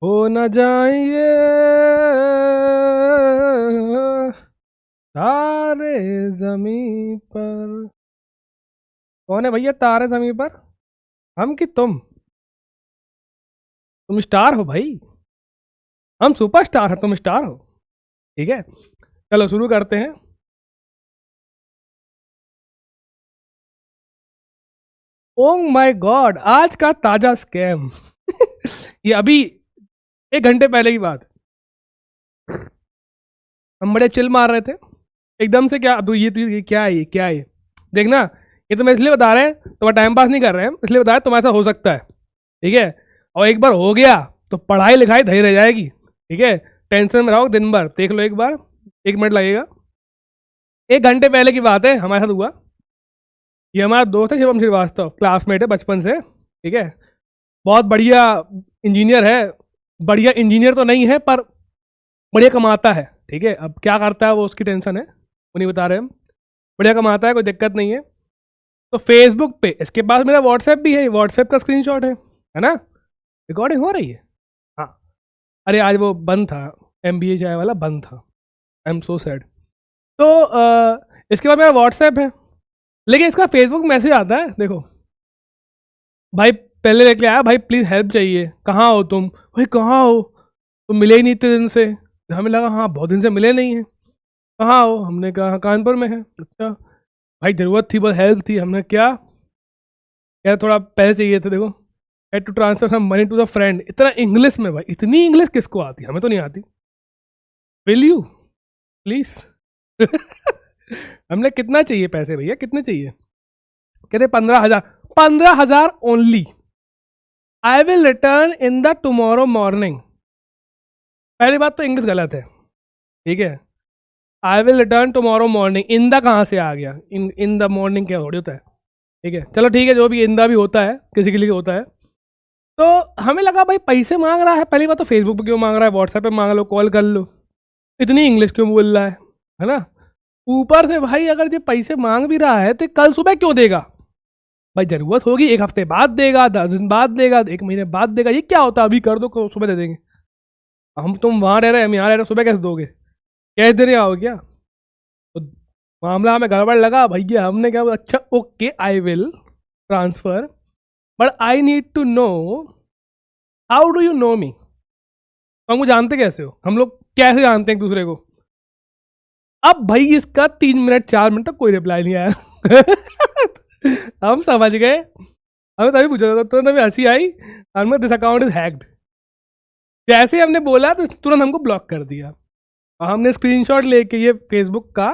हो न जाएंगे तारे जमीन पर। कौन है भैया तारे जमीन पर? हम कि तुम स्टार हो भाई। हम सुपरस्टार हैं, तुम स्टार हो। ठीक है, चलो शुरू करते हैं। ओ माय गॉड, आज का ताजा स्कैम। ये अभी 1 घंटे पहले की बात। हम बड़े चिल मार रहे थे, एकदम से क्या ये क्या है, ये क्या है ये? देखना, ये तो मैं इसलिए बता रहे हैं, तो टाइम पास नहीं कर रहे हैं, इसलिए बता रहे हैं तुम्हारे साथ हो सकता है। ठीक है, और एक बार हो गया तो पढ़ाई लिखाई धरी रह जाएगी। ठीक है, टेंशन में रहो दिन भर, देख लो एक बार, 1 मिनट लगेगा। 1 घंटे पहले की बात है, हमारे साथ हुआ। ये हमारा दोस्त है शिवम श्रीवास्तव, क्लासमेट है बचपन से। ठीक है, बहुत बढ़िया इंजीनियर है। बढ़िया इंजीनियर तो नहीं है पर बढ़िया कमाता है। ठीक है, अब क्या करता है वो उसकी टेंशन है, वो नहीं बता रहे हम। बढ़िया कमाता है, कोई दिक्कत नहीं है। तो फेसबुक पे इसके पास मेरा व्हाट्सएप भी है, व्हाट्सएप का स्क्रीनशॉट है ना? रिकॉर्डिंग हो रही है। हाँ, अरे आज वो बंद था, MBA चाय वाला बंद था। I am so sad. तो इसके बाद मेरा व्हाट्सएप है, लेकिन इसका फेसबुक मैसेज आता है, देखो भाई। पहले लेके आया, भाई प्लीज़ हेल्प चाहिए, कहाँ हो तुम? भाई कहाँ हो, तुम मिले ही नहीं इतने दिन से। हमें लगा हाँ बहुत दिन से मिले नहीं हैं। कहाँ हो? हमने कहा "हाँ, कानपुर में है"। अच्छा भाई, ज़रूरत थी, बहुत हेल्प थी। हमने क्या यार, थोड़ा पैसे चाहिए थे, देखो had to transfer some money to the friend. इतना इंग्लिश में, भाई इतनी इंग्लिश किसको आती है, हमें तो नहीं आती। Will you please. हमने कितना चाहिए पैसे भैया, कितने चाहिए? कहते 15,000। 15,000 only. I will return in the tomorrow morning. पहली बात तो इंग्लिश गलत है। ठीक है, I will return tomorrow morning, in the कहाँ से आ गया? इन द मॉर्निंग क्या थोड़ी होता है। ठीक है, चलो ठीक है, जो भी इन द भी होता है, किसी के लिए होता है। तो हमें लगा भाई पैसे मांग रहा है, पहली बात तो फेसबुक पे क्यों मांग रहा है, व्हाट्सएप पे मांग लो, कॉल कर लो, इतनी इंग्लिश क्यों बोल रहा है ना? ऊपर से भाई अगर ये पैसे मांग भी रहा है तो कल सुबह क्यों देगा? भाई जरूरत होगी 1 हफ्ते बाद देगा, 10 दिन बाद देगा, 1 महीने बाद देगा, ये क्या होता है? अभी कर दो, सुबह दे देंगे। हम तुम वहां रह रहे हैं, हम यहाँ रह रहे हैं, सुबह कैसे दोगे? कैश देने आओगे क्या? तो मामला हमें गड़बड़ लगा भैया। हमने क्या बोला, अच्छा okay I will transfer, but I need to know how do you know me. तो हमको जानते कैसे हो? हम लोग कैसे जानते हैं एक दूसरे को? अब भाई इसका 3 मिनट 4 मिनट तक कोई रिप्लाई नहीं आया। हम समझ गए, हमें तभी पूछा था, तुरंत हमें हंसी आई। हमने दिस अकाउंट इज हैक्ड। जैसे हमने बोला तो तुरंत हमको ब्लॉक कर दिया, और हमने स्क्रीनशॉट लेके ये फेसबुक का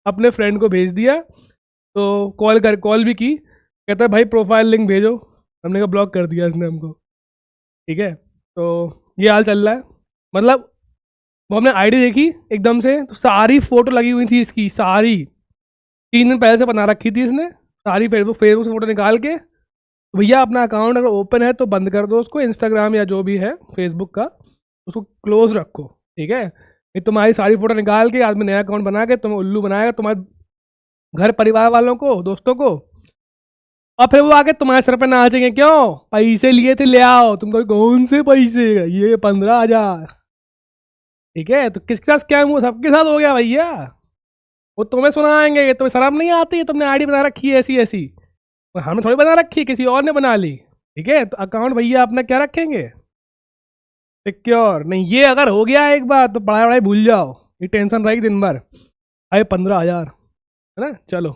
अपने फ्रेंड को भेज दिया। तो कॉल भी की, कहता है भाई प्रोफाइल लिंक भेजो। हमने कहा ब्लॉक कर दिया इसने हमको। ठीक है, तो ये हाल चल रहा है। मतलब वो हमने आईडी देखी एकदम से, तो सारी फोटो लगी हुई थी इसकी, सारी 3 दिन पहले से बना रखी थी इसने, सारी फेसबुक से फोटो निकाल के। तो भैया अपना अकाउंट अगर ओपन है तो बंद कर दो उसको, इंस्टाग्राम या जो भी है फेसबुक का, उसको क्लोज रखो। ठीक है, ये तुम्हारी सारी फोटो निकाल के आदमी नया अकाउंट बना के तुम्हें उल्लू बनाएगा, तुम्हारे घर परिवार वालों को, दोस्तों को। और फिर वो आके तुम्हारे सर पे नाचेंगे, क्यों पैसे लिए थे ले आओ। तुम कहो कौन से पैसे? ये 15,000। ठीक है, तो किसके साथ स्कैम हुआ? सबके साथ हो गया भैया। वो तुम्हें सुनाएंगे, तुम्हें शर्म नहीं आती है? तुमने आईडी बना रखी है ऐसी ऐसी, हमने थोड़ी बना रखी है, किसी और ने बना ली। ठीक है, तो अकाउंट भैया अपना क्या रखेंगे? सिक्योर नहीं। ये अगर हो गया एक बार तो पढ़ाई वढ़ाई भूल जाओ, ये टेंशन रहेगी दिन भर। अरे 15,000 है ना? चलो,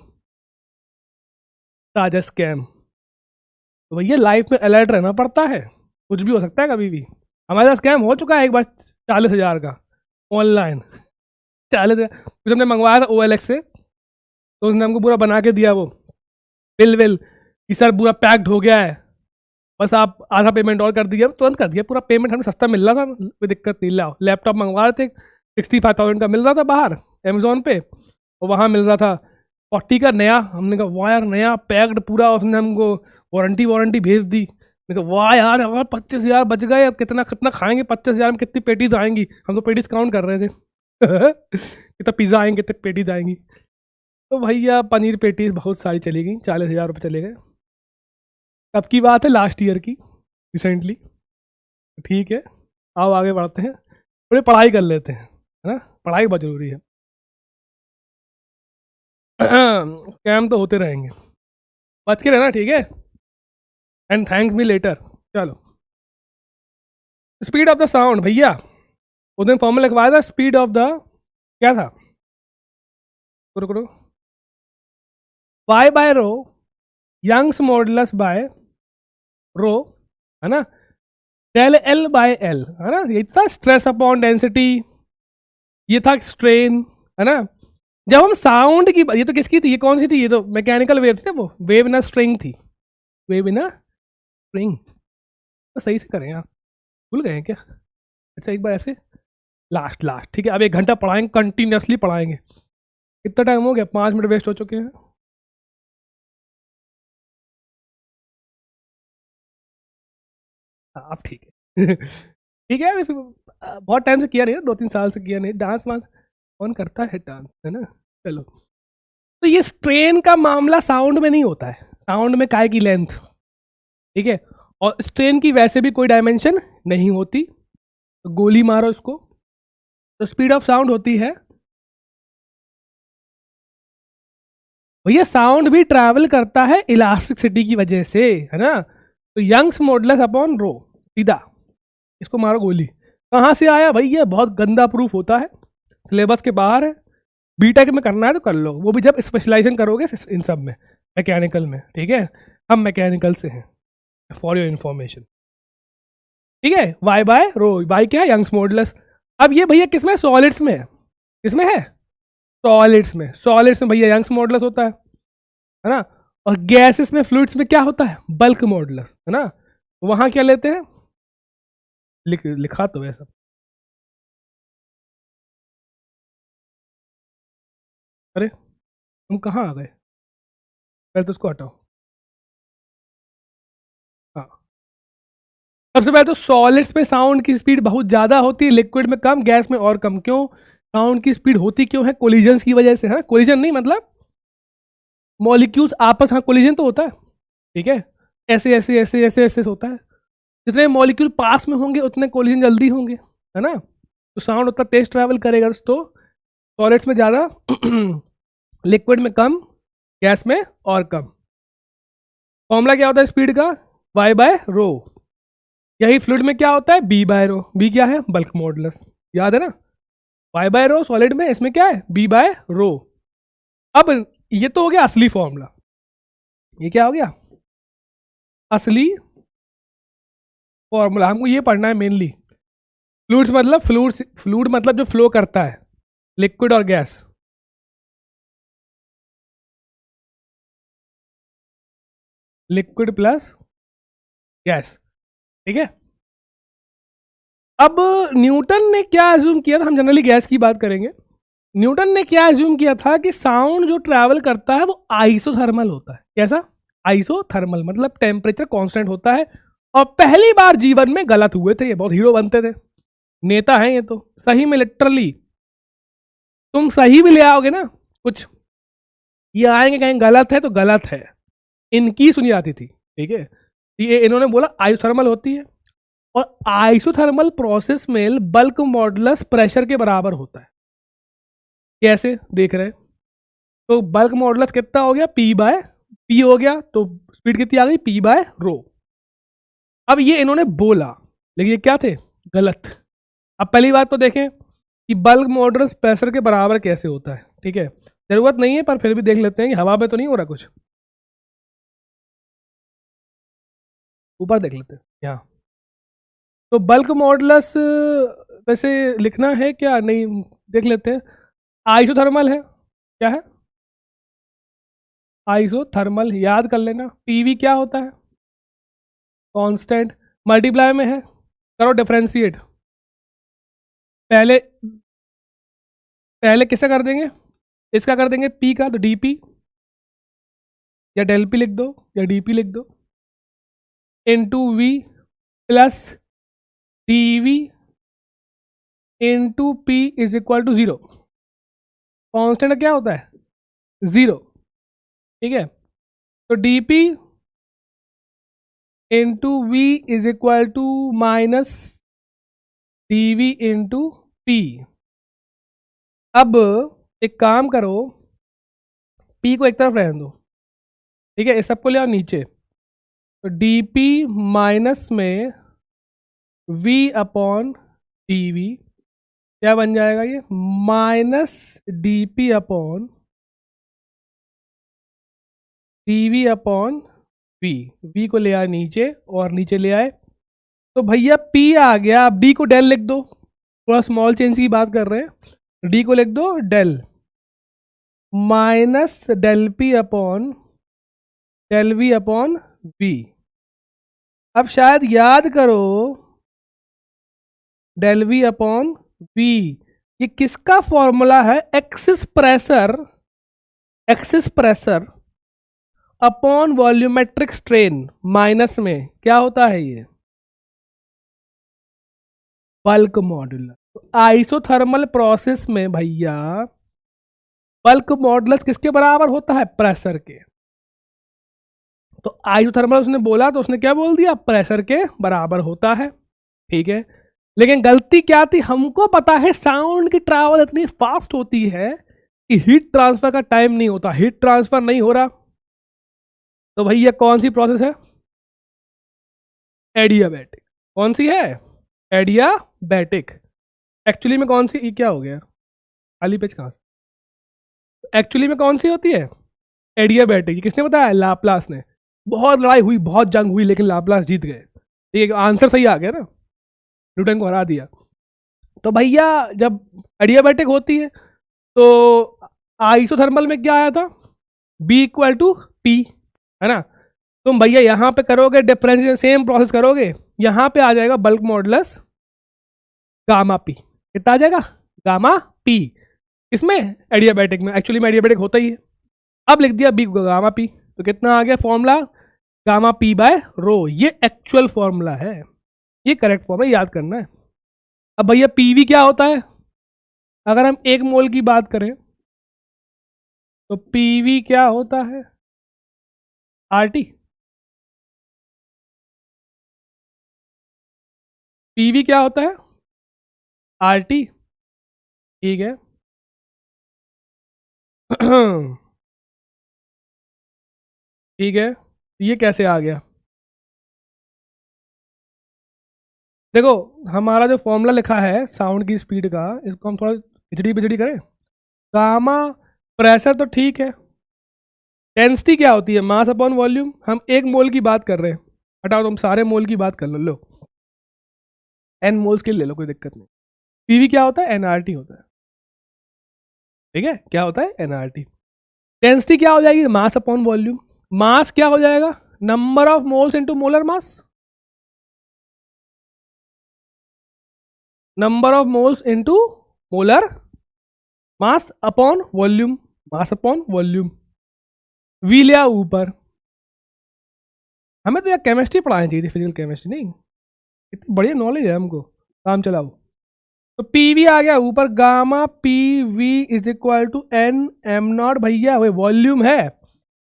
ताजा स्कैम। तो भैया लाइफ में अलर्ट रहना पड़ता है, कुछ भी हो सकता है कभी भी। हमारे साथ स्कैम हो चुका है एक बार, 40,000 का ऑनलाइन। 40,000 कुछ हमने मंगवाया था OLX से, तो उसने हमको पूरा बना के दिया वो बिल विल कि सर पूरा पैक्ड हो गया है, बस आप आधा पेमेंट और कर दिया। तुरंत कर दिया पूरा पेमेंट, हमें सस्ता मिल रहा था, कोई दिक्कत नहीं। लाओ लैपटॉप मंगवा रहे थे, 65,000 का मिल रहा था बाहर अमेजोन पे, और वहाँ मिल रहा था 40 का नया। हमने कहा वाह यार, नया पैक्ड पूरा, उसने हमको वारंटी भेज दी। मैंने कहा वाह यार, हमारे 25,000 बच गए। अब कितना कितना खाएंगे 25,000 में? कितनी पेटीज आएंगी? हम तो पेटीज काउंट कर रहे थे। कितना पिज़्ज़ा आएंगे, कितने पेटीज आएंगी। तो भैया पनीर पेटीज बहुत सारी चली गई, 40,000 रुपये चले गए। कब की बात है? लास्ट ईयर की, रिसेंटली। ठीक है, आओ आगे बढ़ते हैं, थोड़ी पढ़ाई कर लेते हैं, है ना, पढ़ाई बहुत जरूरी है। स्कैम तो होते रहेंगे, बच के रहना, ठीक है, एंड थैंक मी लेटर। चलो, स्पीड ऑफ द साउंड भैया, उस दिन फॉर्मूला लिखवाया था, स्पीड ऑफ द, क्या था, करो करो, वाई बाय रो, यंग्स मॉडुलस बाय रो, है ना, डेल एल बाय एल, है ना, ये था स्ट्रेस अपॉन डेंसिटी, ये था स्ट्रेन, है ना। जब हम साउंड की, ये तो किसकी थी, ये कौन सी थी, ये तो मैकेनिकल वेव थी, वो वेव इन स्ट्रिंग थी, वेव इन स्ट्रिंग, तो सही से करें यार, भूल गए हैं क्या। अच्छा एक बार ऐसे, लास्ट लास्ट, ठीक है, अब 1 घंटा पढ़ाएंगे, कंटिन्यूसली पढ़ाएंगे। कितना टाइम हो गया, 5 मिनट वेस्ट हो चुके हैं। अब ठीक है। ठीक है, अभी बहुत टाइम से किया नहीं है, 2-3 साल से किया नहीं, डांस वांस कौन करता है, डांस, है ना। चलो, तो ये स्ट्रेन का मामला साउंड में नहीं होता है, साउंड में काय की लेंथ, ठीक है, और स्ट्रेन की वैसे भी कोई डायमेंशन नहीं होती, तो गोली मारो इसको, तो स्पीड ऑफ साउंड होती है भैया, साउंड भी ट्रैवल करता है इलास्टिसिटी की वजह से, है ना, तो यंग्स मॉडुलस अपॉन रो, सीधा इसको मारो गोली। कहाँ से आया भाई, ये बहुत गंदा प्रूफ होता है, सिलेबस के बाहर है, बीटेक में करना है तो कर लो, वो भी जब स्पेशलाइजेशन करोगे इन सब में, मैकेनिकल में, ठीक है, हम मैकेनिकल से हैं, फॉर योर इन्फॉर्मेशन, ठीक है। वाई बाय रो, वाई क्या है, यंग्स मॉडुलस। अब ये भैया किसमें, सॉलिड्स में है, किसमें है, सॉलिड्स में, सॉलिड्स में भैया यंग्स मॉडुलस होता है ना, और गैसेस में, फ्लूइड्स में क्या होता है, बल्क मॉडुलस, है ना, वहां क्या लेते हैं, लिखा तो है सब, अरे तुम कहाँ आ गए, पहले तो उसको हटाओ, हाँ, सबसे पहले तो सॉलिड्स में साउंड की स्पीड बहुत ज़्यादा होती है, लिक्विड में कम, गैस में और कम, क्यों, साउंड की स्पीड होती क्यों है, कोलिजन्स की वजह से, है, कोलिजन नहीं मतलब मॉलिक्यूल्स आपस, हाँ कोलिजन तो होता है, ठीक है, ऐसे ऐसे ऐसे ऐसे ऐसे होता है, जितने मॉलिक्यूल पास में होंगे उतने कोलिजन जल्दी होंगे, है ना, तो साउंड उतना तेज ट्रैवल करेगा, तो सॉलिड्स में ज़्यादा, लिक्विड में कम, गैस में और कम। फॉर्मूला क्या होता है स्पीड का, वाई बाय रो, यही फ्लूइड में क्या होता है, बी बाय रो, बी क्या है, बल्क मॉडुलस, याद है ना, वाई बाय रो सॉलिड में, इसमें क्या है, बी बाय रो। अब ये तो हो गया असली फॉर्मूला, ये क्या हो गया, असली फॉर्मूला, हमको ये पढ़ना है मेनली। फ्लूइड्स मतलब फ्लूइड मतलब जो फ्लो करता है, लिक्विड और गैस, लिक्विड प्लस गैस, ठीक है। अब न्यूटन ने क्या एज्यूम किया था, हम जनरली गैस की बात करेंगे, न्यूटन ने क्या एज्यूम किया था कि साउंड जो ट्रैवल करता है वो आइसोथर्मल होता है, कैसा, आइसोथर्मल मतलब टेम्परेचर कांस्टेंट होता है, और पहली बार जीवन में गलत हुए थे, ये बहुत हीरो बनते थे, नेता हैं ये तो, सही में लिटरली, तुम सही भी ले आओगे ना कुछ, ये आएंगे कहीं गलत है तो गलत है, इनकी सुनी जाती थी, ठीक है, ये इन्होंने बोला आइसोथर्मल होती है, और आइसोथर्मल प्रोसेस में बल्क मॉडुलस प्रेशर के बराबर होता है, कैसे देख रहे हैं, तो बल्क मॉडुलस कितना हो गया, पी बाय पी हो गया, तो स्पीड कितनी आ गई, पी बाय रो। अब ये इन्होंने बोला, लेकिन ये क्या थे, गलत। अब पहली बात तो देखें कि बल्क मॉडुलस प्रेशर के बराबर कैसे होता है, ठीक है, जरूरत नहीं है पर फिर भी देख लेते हैं कि हवा में तो नहीं हो रहा कुछ, ऊपर देख लेते हैं यहाँ, तो बल्क मॉडुलस वैसे लिखना है क्या, नहीं देख लेते हैं, आइसोथर्मल है, क्या है, आइसोथर्मल, याद कर लेना, पीवी क्या होता है, कांस्टेंट, मल्टीप्लाई में है, करो डिफरेंशिएट, पहले पहले किसे कर देंगे, इसका कर देंगे पी का, तो डीपी या डेल पी लिख दो या डीपी लिख दो, into V plus D V into P is equal to 0, constant क्या होता है 0, ठीक है, तो D P into V is equal to minus dV into P। अब एक काम करो, P को एक तरफ रहने दो, ठीक है, इस सबको ले आओ नीचे। तो dP माइनस में V अपॉन dV क्या बन जाएगा, ये minus dP upon dV upon V को ले आए नीचे और नीचे ले आए, तो भैया P आ गया। अब D को डेल लिख दो, थोड़ा स्मॉल चेंज की बात कर रहे हैं, D को लिख दो del minus del P upon del V upon V। अब शायद याद करो, डेल V अपॉन V ये किसका फॉर्मूला है, axis pressure upon volumetric strain minus में क्या होता है, ये बल्क मॉड्यूलस। तो आइसोथर्मल प्रोसेस में भैया बल्क मॉडुलस किसके बराबर होता है, प्रेशर के। तो आइसोथर्मल उसने बोला तो उसने क्या बोल दिया, प्रेशर के बराबर होता है, ठीक है। लेकिन गलती क्या थी, हमको पता है साउंड की ट्रैवल इतनी फास्ट होती है कि हीट ट्रांसफर का टाइम नहीं होता, हीट ट्रांसफर नहीं हो रहा। तो भैया कौन सी प्रोसेस है, एडियाबैटिक। कौन सी है, एडियाबैटिक। एक्चुअली में कौन सी, ये क्या हो गया खाली पेज कहाँ से, एक्चुअली में कौन सी होती है, एडियाबैटिक। किसने बताया, लाप्लास ने। बहुत लड़ाई हुई, बहुत जंग हुई, लेकिन लाप्लास जीत गए, ठीक है, आंसर सही आ गया ना, न्यूटन को हरा दिया। तो भैया जब एडियाबैटिक होती है तो आइसोथर्मल में क्या आया था, B इक्वल टू P, है ना। तुम भैया यहाँ पे करोगे डिफरेंशिएशन, सेम प्रोसेस करोगे, यहाँ पे आ जाएगा बल्क मॉडुलस गामा P। कितना आ जाएगा, गामा P। इसमें एडियाबैटिक में, एक्चुअली में एडियाबैटिक होता ही है। अब लिख दिया B को गामा P, तो कितना आ गया फॉर्मूला, गामा P बाय रो। ये एक्चुअल फॉर्मूला है, ये करेक्ट फॉर्मूला याद करना है। अब भैया PV क्या होता है, अगर हम 1 मोल की बात करें तो PV क्या होता है, RT। PV क्या होता है, RT, ठीक है। ठीक है, ये कैसे आ गया, देखो हमारा जो फॉर्मूला लिखा है साउंड की स्पीड का, इसको हम थोड़ा खिचड़ी पिचड़ी करें। गामा प्रेशर तो ठीक है, डेंसिटी क्या होती है, मास अपॉन वॉल्यूम। हम 1 मोल की बात कर रहे हैं, हटाओ तुम सारे मोल की बात कर लो, N मोल्स के ले लो, कोई दिक्कत नहीं। PV क्या होता है, NRT होता है, ठीक है, क्या होता है, NRT। डेंसिटी क्या हो जाएगी, मास अपॉन वॉल्यूम। मास क्या हो जाएगा, number of moles into molar mass, number of moles into molar mass upon volume, mass upon volume. V लिया ऊपर, हमें तो यार केमिस्ट्री पढ़ानी चाहिए थी, फिजिकल केमिस्ट्री नहीं, इतनी बढ़िया नॉलेज है हमको, काम चलाओ। तो PV आ गया ऊपर, gamma PV is equal to NM0 भैया, वही वॉल्यूम है,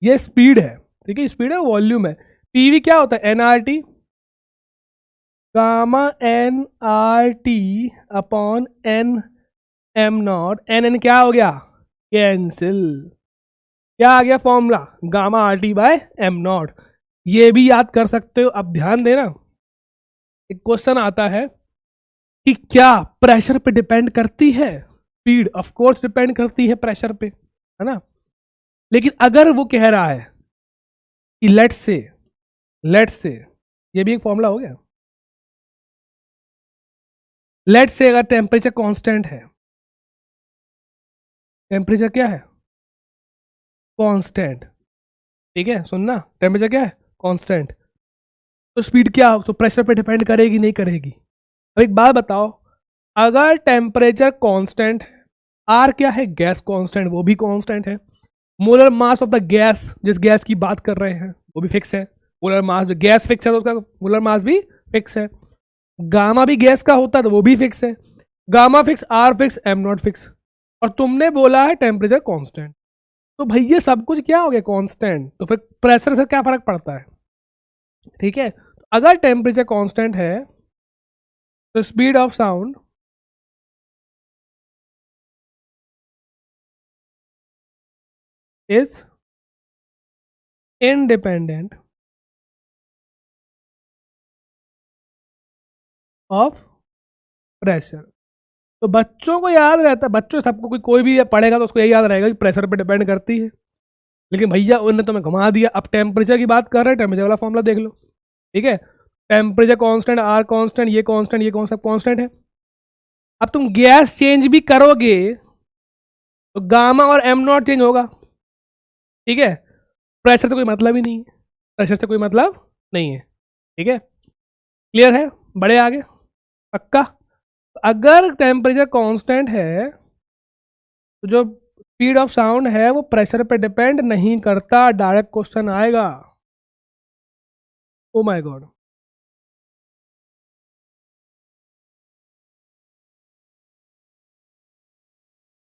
ये स्पीड है, ठीक है, स्पीड है, वॉल्यूम है। PV क्या होता है, NRT, gamma NRT upon NM0। NN क्या हो गया, कैंसिल, क्या आ गया formula, gamma RT bye M0। ये भी याद कर सकते हो। अब ध्यान देना, एक क्वेश्चन आता है कि क्या प्रेशर पे डिपेंड करती है स्पीड, ऑफ कोर्स डिपेंड करती है प्रेशर पे, है ना। लेकिन अगर वो कह रहा है कि लेट्स से ये भी एक फॉर्मूला हो गया, लेट्स से अगर टेम्परेचर कांस्टेंट है, टेम्परेचर क्या है, कांस्टेंट, ठीक है, सुनना, टेम्परेचर क्या है, कांस्टेंट, तो स्पीड क्या हो, तो प्रेशर पे डिपेंड करेगी नहीं करेगी। अब एक बात बताओ, अगर टेम्परेचर कांस्टेंट है, आर क्या है, गैस कांस्टेंट, वो भी कांस्टेंट है। Molar mass of the gas, जिस गैस की बात कर रहे हैं वो भी फिक्स है। मोलर मास, जो गैस फिक्स है तो उसका मोलर मास भी फिक्स है। गामा भी गैस का होता है तो वो भी फिक्स है। Gamma fix, R fix, M0 fix, और तुमने बोला है टेम्परेचर कांस्टेंट, तो भैया सब कुछ क्या हो गया, कांस्टेंट, तो फिर प्रेशर से क्या फर्क पड़ता है, ठीक है। अगर टेम्परेचर कांस्टेंट है the speed of sound is independent of pressure. तो बच्चों को याद रहता है, बच्चों सबको कोई भी पढ़ेगा तो उसको यही याद रहेगा कि प्रेशर पे डिपेंड करती है, लेकिन भैया उन्होंने तुम्हें घुमा दिया. अब टेम्परेचर की बात कर रहे हैं, टेम्परेचर वाला फॉर्मूला देख लो. ठीक है, टेम्परेचर कांस्टेंट, आर कांस्टेंट, ये कांस्टेंट, ये कौन सा कांस्टेंट है. अब तुम गैस चेंज भी करोगे तो गामा और एम नॉट चेंज होगा. ठीक है, प्रेशर से कोई मतलब ही नहीं है, प्रेशर से कोई मतलब नहीं है. ठीक है, क्लियर है, बड़े आगे पक्का. अगर टेम्परेचर कांस्टेंट है तो जो स्पीड ऑफ साउंड है वो प्रेशर पे डिपेंड नहीं करता. डायरेक्ट क्वेश्चन आएगा. ओ माय गॉड,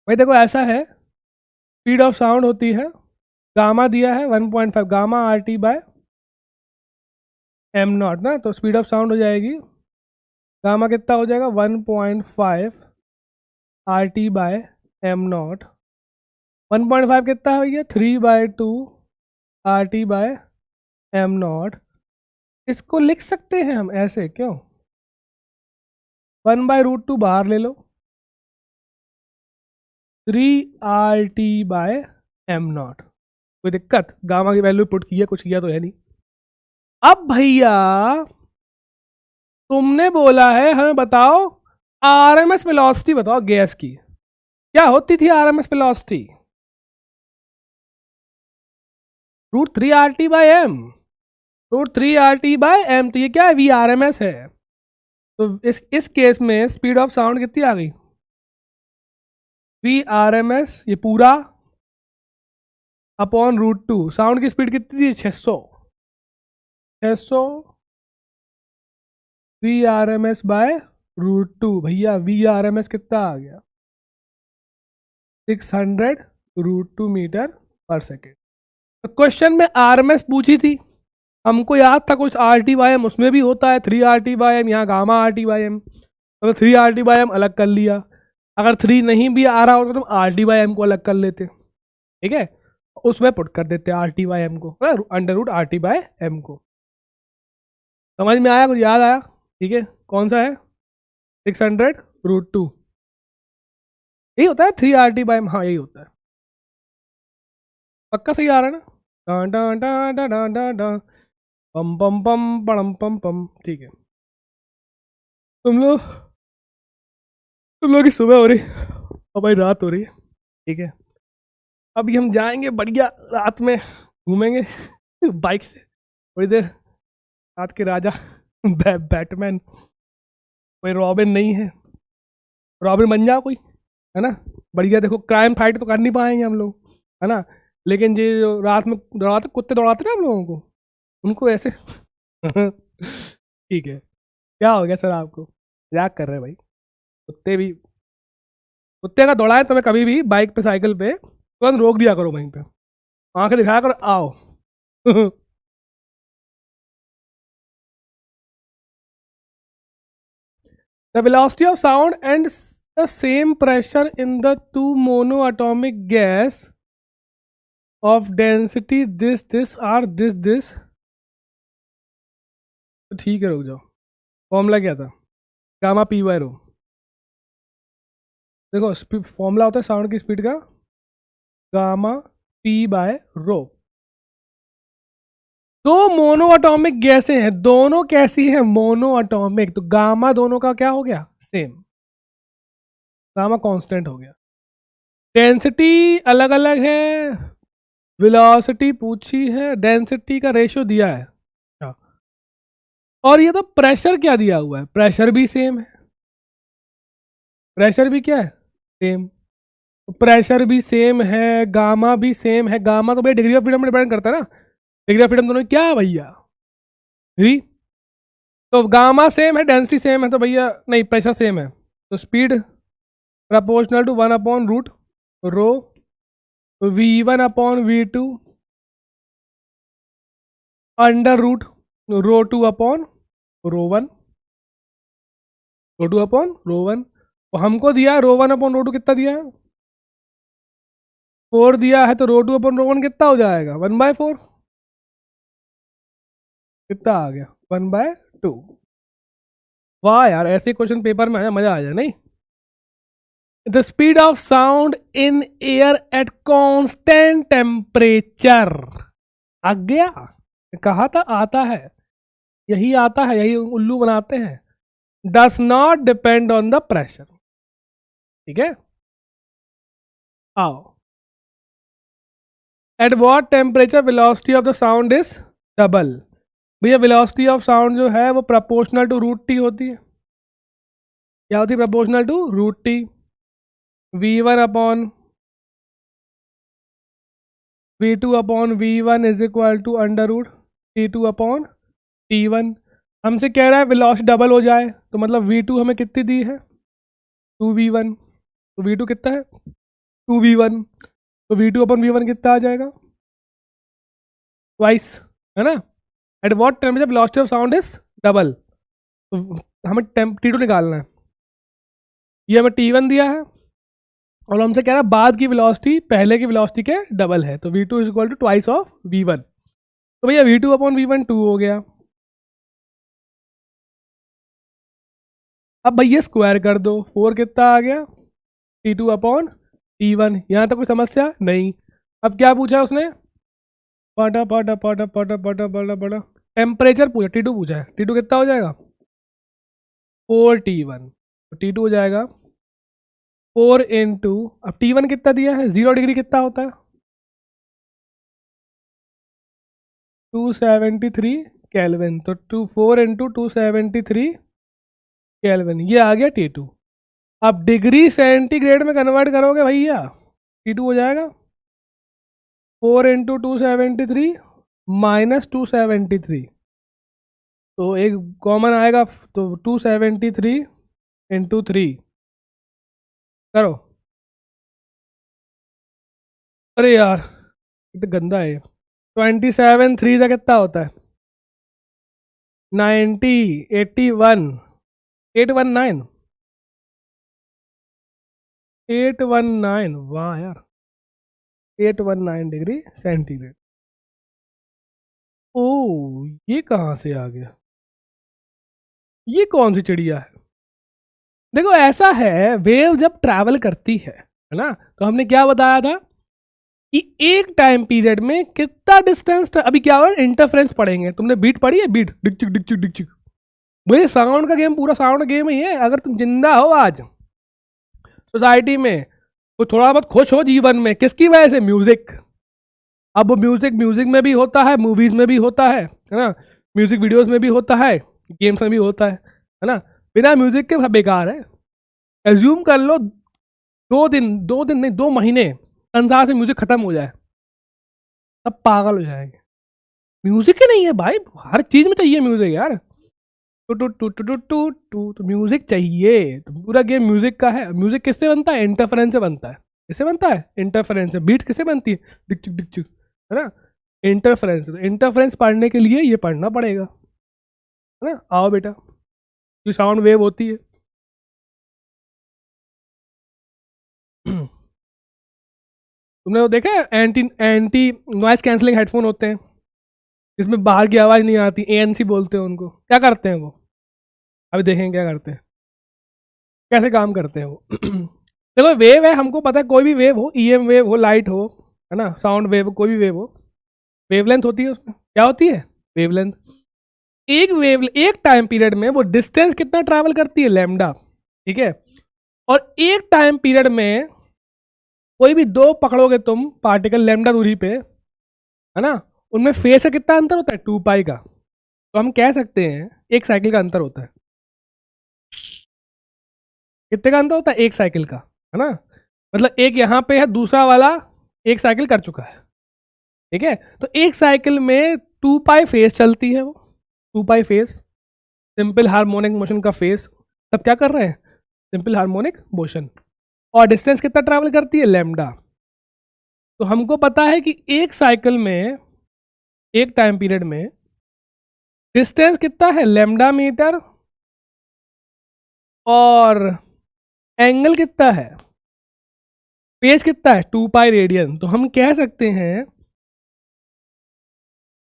भाई देखो ऐसा है, स्पीड ऑफ साउंड होती है, गामा दिया है 1.5 gamma R T by M naught ना, तो स्पीड ऑफ साउंड हो जाएगी गामा कितना हो जाएगा 1.5 R T by M naught. 1.5 कितना है भैया 3/2 R T by M naught. इसको लिख सकते हैं हम ऐसे, क्यों 1/√2 बाहर ले लो, 3 RT बाय एम नॉट. कोई दिक्कत, गामा की वैल्यू पुट किया, कुछ किया तो है नहीं. अब भैया तुमने बोला है हमें बताओ आरएमएस वेलोसिटी बताओ गैस की. क्या होती थी आरएमएस वेलोसिटी? √3 RT/m, √3 RT/m. तो ये क्या है, VRMS है. तो इस केस में स्पीड ऑफ साउंड कितनी आ गई, VRMS ये पूरा अपॉन √2. साउंड की स्पीड कितनी थी 600 VRMS बाय √2. भैया VRMS कितना आ गया 600 √2 मीटर पर सेकेंड. तो क्वेश्चन में RMS पूछी थी, हमको याद था कुछ RT/m उसमें भी होता है 3 RT/m, यहाँ गामा RT/m. तो 3 RT/m अलग कर लिया. अगर 3 नहीं भी आ रहा होता तो RT/m को अलग कर लेते. ठीक है, उसमें पुट कर देते RT/m को, √RT/m को. समझ में आया, कुछ याद आया? ठीक है, कौन सा है 600 √2, यही होता है 3 RT/m. हाँ यही होता है, पक्का सही आ रहा है ना. डा डा डा डा डा डा डा पम पम पम पड़म पम पम. ठीक है, तुम लोग की सुबह हो रही और भाई रात हो रही है. ठीक है, अभी हम जाएंगे बढ़िया, रात में घूमेंगे बाइक से थोड़ी देर. रात के राजा बैटमैन, कोई रॉबिन नहीं है, रॉबिन बन जाओ कोई, है ना. बढ़िया, देखो क्राइम फाइट तो कर नहीं पाएंगे हम लोग, है ना, लेकिन ये जो रात में दौड़ाते कुत्ते दौड़ाते ना हम लोगों को, उनको ऐसे ठीक है, क्या हो गया सर आपको, मजाक कर रहे हैं भाई. कुत्ते का दौड़ाए तो मैं कभी भी बाइक पे साइकिल पे तुरंत रोक दिया करो वहीं पे, आंखें दिखाया करो, आओ The velocity of sound and the same pressure in the two monoatomic gas of density this are this. तो ठीक है, रुक जाओ, फॉर्मूला क्या था, गामा P/ρ. देखो फॉर्मूला होता है साउंड की स्पीड का गामा P/ρ. दो मोनो अटोमिक गैसें हैं, दोनों कैसी हैं, मोनो अटोमिक. तो गामा दोनों का क्या हो गया, सेम, गामा कांस्टेंट हो गया. डेंसिटी अलग अलग है, वेलोसिटी पूछी है, डेंसिटी का रेशियो दिया है. और ये तो प्रेशर क्या दिया हुआ है, प्रेशर भी सेम है, प्रेशर भी क्या है सेम, प्रेशर भी सेम है, गामा भी सेम है. गामा तो भैया डिग्री ऑफ फ्रीडम में डिपेंड करता है ना, डिग्री ऑफ फ्रीडम दोनों क्या है भैया 3. तो गामा सेम है, डेंसिटी सेम है, तो भैया नहीं प्रेशर सेम है, तो speed proportional to 1/√ρ, V1/V2 under root ρ2/ρ1. Rho two upon rho one. तो हमको दिया है rho one upon rho two, कितना दिया है 4 दिया है, तो rho two upon rho one कितना हो जाएगा 1/4। कितना आ गया 1/2। वाह यार, ऐसे क्वेश्चन पेपर में आया मजा आ जाए नहीं। The speed of sound in air at constant temperature. आ गया, कहा था आता है, यही आता है, यही उल्लू बनाते हैं। Does not depend on the pressure. ठीक है, आओ। At what temperature velocity of the sound is double. भैया वेलोसिटी ऑफ साउंड जो है वो प्रोपोर्शनल टू रूट टी होती है। क्या होती है? Proportional to root T. v1 upon v2 upon v1 is equal to under root t2 upon t1। हमसे कह रहा है वेलोसिटी डबल हो जाए, तो मतलब v2 हमें कितनी दी है 2v1, तो v2 कितना है 2v1, तो v2 अपॉन v1 कितना आ जाएगा ट्वाइस, है ना। At what temperature velocity of sound is double, तो हमें t2 निकालना है। ये हमें t1 दिया है और हमसे कह रहा है बाद की वेलोसिटी पहले की वेलोसिटी के डबल है, तो v2 is equal to twice of v1। तो भैया v2 अपॉन v1 2 हो गया। अब भैया स्क्वायर कर दो, 4 कितना आ गया t2 अपॉन t1। यहाँ तक कोई समस्या नहीं। अब क्या पूछा उसने, पटा पटा पटा पटा पटा पटा पटा टेम्परेचर पूछा, t2 पूछा है। t2 कितना हो जाएगा 4t1, तो t2 हो जाएगा 4 इंटू, अब t1 कितना दिया है 0 डिग्री कितना होता है 273 केल्विन, तो 4 इंटू 273 केल्विन, ये आ गया t2। अब डिग्री सेंटीग्रेड में कन्वर्ट करोगे भैया, t2 हो जाएगा 4 इंटू 273 माइनस 273, तो एक कॉमन आएगा, तो 273 इंटू 3 करो। अरे यार ये तो गंदा है। 27 3 का कितना होता है 90 81 819 819, वाह यार 819 डिग्री सेंटीग्रेड। ओ, ये कहाँ से आ गया, ये कौन सी चिड़िया है। देखो ऐसा है, वेव जब ट्रैवल करती है ना, तो हमने क्या बताया था कि एक टाइम पीरियड में कितना डिस्टेंस, अभी क्या हो इंटरफ्रेंस पढ़ेंगे, तुमने बीट पढ़ी है, बीट डिकचिक डिकचिक डिकचिक। मुझे साउंड का गेम, पूरा साउंड गेम ही है। अगर तुम जिंदा हो आज सोसाइटी में, तो थोड़ा बहुत खुश हो जीवन में, किसकी वजह से, म्यूजिक। अब म्यूजिक में भी होता है, मूवीज में भी होता है ना, म्यूजिक वीडियोस में भी होता है, गेम्स में भी होता है ना। बिना म्यूजिक के बेकार है। एज्यूम कर लो 2 दिन नहीं 2 महीने संसार से म्यूजिक खत्म हो जाए, तब पागल हो जाएंगे। म्यूजिक ही नहीं है भाई, हर चीज में चाहिए म्यूजिक यार। टू टू टू टू टू टू टू तो म्यूजिक चाहिए, तो पूरा गेम म्यूजिक का है। म्यूजिक किससे बनता है, इंटरफेरेंस से बनता है। किससे बनता है, इंटरफेरेंस से। बीट किससे बनती है, डिक डिक डिक, है ना, इंटरफेरेंस। तो इंटरफेरेंस पढ़ने के लिए ये पढ़ना पड़ेगा, है ना। आओ बेटा, जो साउंड वेव होती है तुमने वो देखा है, anti anti noise cancelling headphone होते हैं, जिसमें बाहर की आवाज़ नहीं आती, ANC बोलते हैं उनको। क्या करते हैं वो, अभी देखेंगे क्या करते हैं, कैसे काम करते हैं वो देखो वेव है, हमको पता है, कोई भी वेव हो, EM वेव हो, लाइट हो, है ना, साउंड वेव, कोई भी वेव हो, वेवलेंथ होती है उसमें। क्या होती है, वेवलेंथ। एक टाइम पीरियड में वो डिस्टेंस कितना ट्रैवल करती है, लैम्डा। ठीक है, और एक टाइम पीरियड में कोई भी 2 पकड़ोगे तुम पार्टिकल लैम्डा दूरी पे, है ना, उनमें फेस का कितना अंतर होता है 2 पाई का। तो हम कह सकते हैं एक साइकिल का अंतर होता है। कितने का अंतर होता है, एक साइकिल का, है ना। मतलब एक यहाँ पे है, दूसरा वाला एक साइकिल कर चुका है। ठीक है, तो एक साइकिल में 2 पाई फेस चलती है, वो 2 पाई फेस, सिंपल हार्मोनिक मोशन का फेस। तब क्या कर रहे हैं, सिंपल हार्मोनिक मोशन। और डिस्टेंस कितना ट्रैवल करती है, लैम्डा। तो हमको पता है कि एक साइकिल में, एक टाइम पीरियड में डिस्टेंस कितना है, लैम्डा मीटर, और एंगल कितना है, फेज कितना है, 2 पाई रेडियन। तो हम कह सकते हैं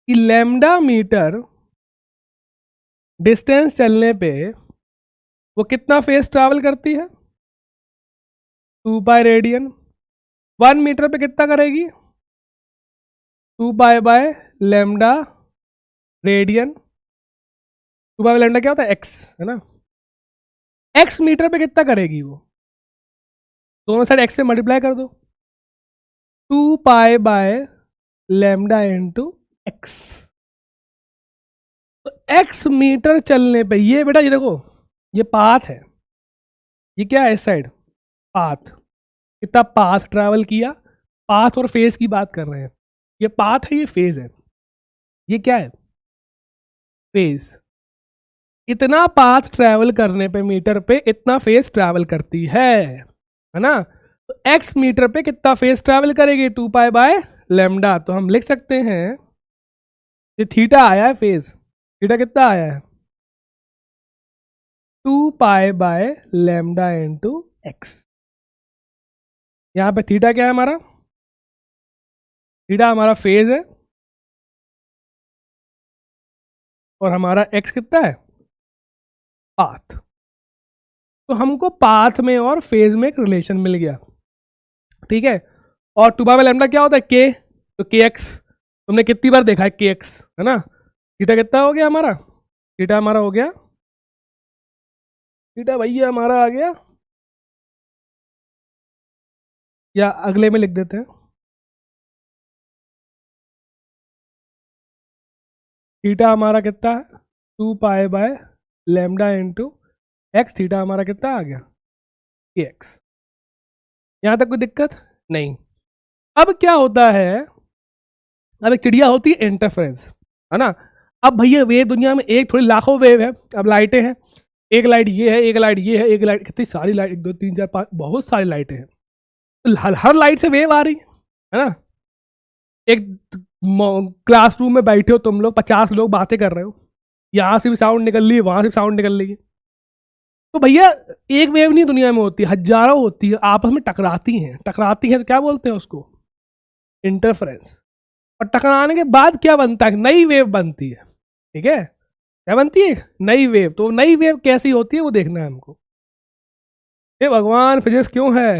कि लैम्डा मीटर डिस्टेंस चलने पे वो कितना फेज ट्रैवल करती है, 2 पाई रेडियन। 1 मीटर पे कितना करेगी, 2 pi by lambda radian. 2 pi by lambda क्या होता है, एक्स, है ना। एक्स मीटर पे कितना करेगी वो, दोनों साइड एक्स से मल्टीप्लाई कर दो, 2 pi by lambda into x. तो एक्स मीटर चलने पे ये बेटा ये देखो ये पाथ है, ये क्या है इस साइड पाथ, कितना पाथ ट्रैवल किया, पाथ और फेज की बात कर रहे हैं। ये पाथ है, ये फेज है, ये क्या है फेज। इतना पाथ ट्रैवल करने पे मीटर पे इतना फेज ट्रैवल करती है ना। तो एक्स मीटर पे कितना फेज ट्रैवल करेगी, 2 पाई बाय लैम्डा। तो हम लिख सकते हैं ये थीटा आया है फेज, थीटा कितना आया है 2 pi by lambda into x. यहां पे थीटा क्या है हमारा, थीटा हमारा फेज है और हमारा एक्स कितना है पाथ। तो हमको पाथ में और फेज में एक रिलेशन मिल गया, ठीक है। और 2 पाई बाय लैम्डा क्या होता है के, तो के एक्स तुमने कितनी बार देखा है के एक्स, है ना। थीटा कितना हो गया हमारा, थीटा हमारा हो गया, थीटा भैया हमारा आ गया, या अगले में लिख देते हैं, थीटा हमारा कितना है 2 pi by lambda into x. Theta हमारा कितना आ गया के एक्स। यहाँ तक कोई दिक्कत नहीं। अब क्या होता है, अब एक चिड़िया होती है इंटरफेरेंस, है ना। अब भैया वेव दुनिया में एक थोड़ी लाखों वेव है, अब लाइटें हैं, एक लाइट ये है, एक लाइट ये है, एक लाइट, कितनी सारी लाइट, 1 2 3 4 5 बहुत सारी लाइटें हैं। तो हर लाइट से वेव आ रही है ना। एक क्लासरूम में बैठे हो तुम लोग, 50 लोग बातें कर रहे हो, यहाँ से भी साउंड निकल रही है, वहां से भी साउंड निकल रही है। तो भैया एक वेव नहीं दुनिया में होती, हजारों होती है, आपस में टकराती हैं, टकराती हैं तो क्या बोलते हैं उसको इंटरफेरेंस। और टकराने के बाद क्या बनता है, नई वेव बनती है, ठीक है। क्या बनती है, नई वेव। तो नई वेव कैसी होती है वो देखना है हमको। हे भगवान फिजिक्स क्यों है,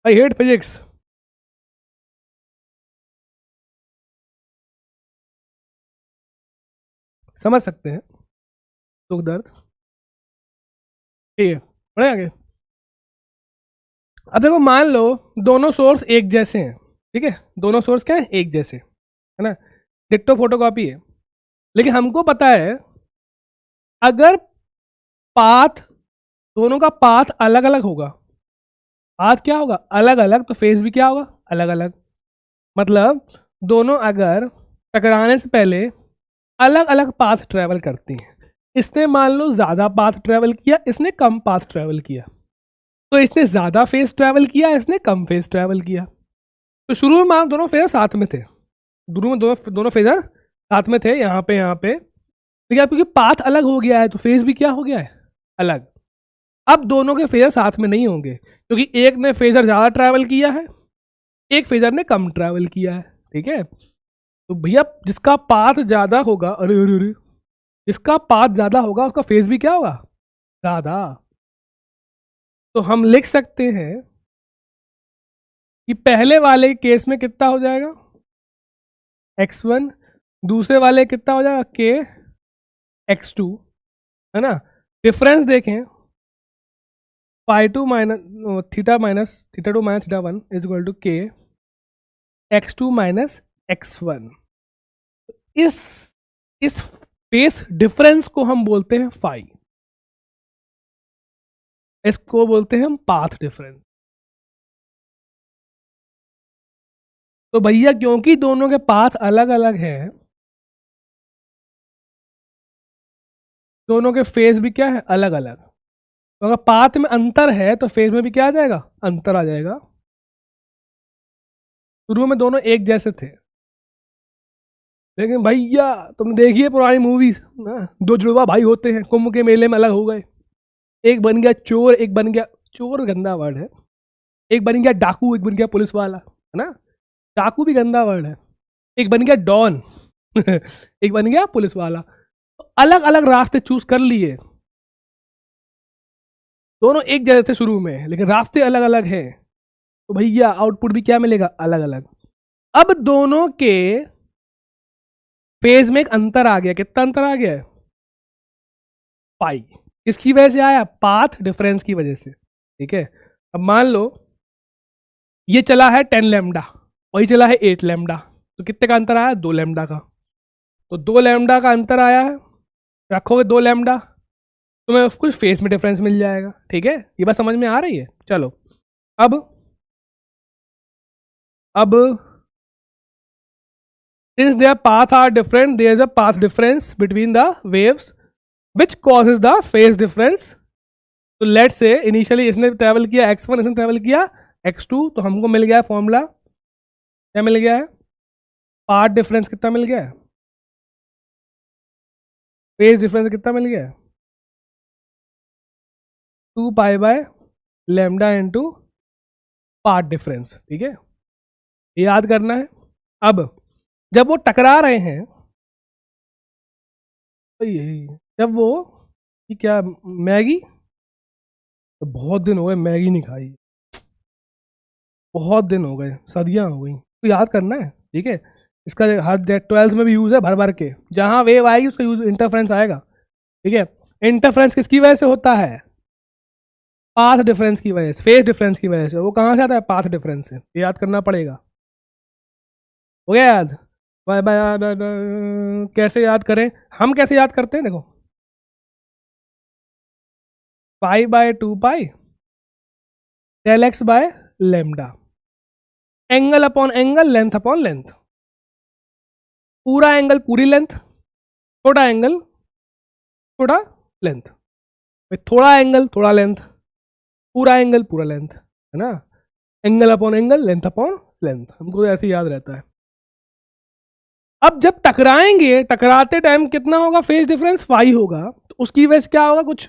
आई हेट फिजिक्स। समझ सकते हैं दुख दर्द, ठीक है। बढ़े आगे। अब देखो मान लो दोनों सोर्स एक जैसे हैं, ठीक है, दोनों सोर्स क्या है एक जैसे, है ना, डिट्टो फोटोकॉपी है। लेकिन हमको पता है अगर पाथ, दोनों का पाथ अलग अलग होगा, पाथ क्या होगा अलग अलग, तो फेज भी क्या होगा अलग अलग। मतलब दोनों अगर टकराने से पहले अलग अलग पाथ ट्रेवल करती हैं, इसने मान लो ज़्यादा पाथ ट्रेवल किया, इसने कम पाथ ट्रेवल किया, तो इसने ज़्यादा फेज ट्रेवल किया, इसने कम फेज ट्रेवल किया। तो शुरू में मान दोनों फेजर साथ में थे, दोनों में दोनों फेजर साथ में थे यहाँ पे, लेकिन अब क्योंकि पाथ अलग हो गया है तो फेज भी क्या हो गया है अलग। अब दोनों के फेजर साथ में नहीं होंगे क्योंकि एक ने फेजर ज़्यादा ट्रैवल किया है, एक फेजर ने कम ट्रैवल किया है, ठीक है। तो भैया जिसका पाथ ज़्यादा होगा, अरे अरे अरे, जिसका पाथ ज़्यादा होगा उसका फेज भी क्या होगा ज़्यादा। तो हम लिख सकते हैं कि पहले वाले केस में कितना हो जाएगा x1, दूसरे वाले कितना हो जाएगा k x2, है ना। डिफरेंस देखें, phi2 minus theta minus theta 2 minus theta 1 is equal to k x2 minus x1। इस फेस डिफरेंस को हम बोलते हैं फाई, इसको बोलते हैं हम पाथ डिफरेंस। तो भैया क्योंकि दोनों के पाथ अलग अलग हैं, दोनों के फेज भी क्या है अलग अलग, तो अगर पाथ में अंतर है तो फेज में भी क्या आ जाएगा अंतर आ जाएगा। शुरू में दोनों एक जैसे थे, लेकिन भैया तुम देखिए पुरानी मूवीज, दो जुड़वा भाई होते हैं, कुंभ के मेले में अलग हो गए, एक बन गया चोर, एक बन गया, चोर गंदा वर्ड है, एक बन गया डाकू, एक बन गया पुलिस वाला, है ना, डाकू भी गंदा वर्ड है, एक बन गया डॉन एक बन गया पुलिस वाला। अलग अलग रास्ते चूज कर लिए, दोनों एक जगह से शुरू में, लेकिन रास्ते अलग अलग हैं, तो भैया आउटपुट भी क्या मिलेगा, अलग अलग। अब दोनों के फेज में एक अंतर आ गया, कितना अंतर आ गया है, पाई। किसकी वजह से आया, पाथ डिफरेंस की वजह से। ठीक है, अब मान लो ये चला है 10 लैम्डा, वही चला है 8 लैम्डा, तो कितने का अंतर आया, 2 लैम्डा का। तो 2 लैम्डा का अंतर आया है, रखोगे 2 लैम्डा, तुम्हें कुछ फेस में डिफरेंस मिल जाएगा। ठीक है, ये बात समझ में आ रही है। चलो अब since their path are different, there is a path difference between the waves which causes the phase difference. तो let's say initially इसने ट्रैवल किया x1, इसने ट्रैवल किया x2, तो हमको मिल गया फॉर्मूला, क्या मिल गया है, पाथ डिफरेंस कितना मिल गया है, फेज डिफरेंस कितना मिल गया है, 2 pi by lambda into path difference. ठीक है, याद करना है। अब जब वो टकरा रहे हैं, जब वो क्या मैगी, तो बहुत दिन हो गए मैगी नहीं खाई, बहुत दिन हो गए, सदियां हो गई, तो याद करना है। ठीक है, इसका हर 12th में भी यूज है, भर भर के जहां वेव आएगी उसका यूज इंटरफ्रेंस आएगा। ठीक है, इंटरफ्रेंस किसकी वजह से होता है, पाथ डिफरेंस की वजह से, फेज डिफरेंस की वजह से। वो कहां से आता है, पाथ डिफरेंस से, याद करना पड़ेगा। हो गया याद, बाय बाय। कैसे याद करें, हम कैसे याद करते हैं, देखो pi by 2 pi del X by lambda, angle upon angle, length upon length, पूरा एंगल पूरी लेंथ, छोटा एंगल छोटा लेंथ, थोड़ा एंगल थोड़ा लेंथ, पूरा एंगल पूरा लेंथ, है ना, angle upon angle, length upon length, हमको तो ऐसे याद रहता है। अब जब टकराएंगे, टकराते टाइम कितना होगा फेज डिफरेंस, फाई होगा, तो उसकी वजह से क्या होगा, कुछ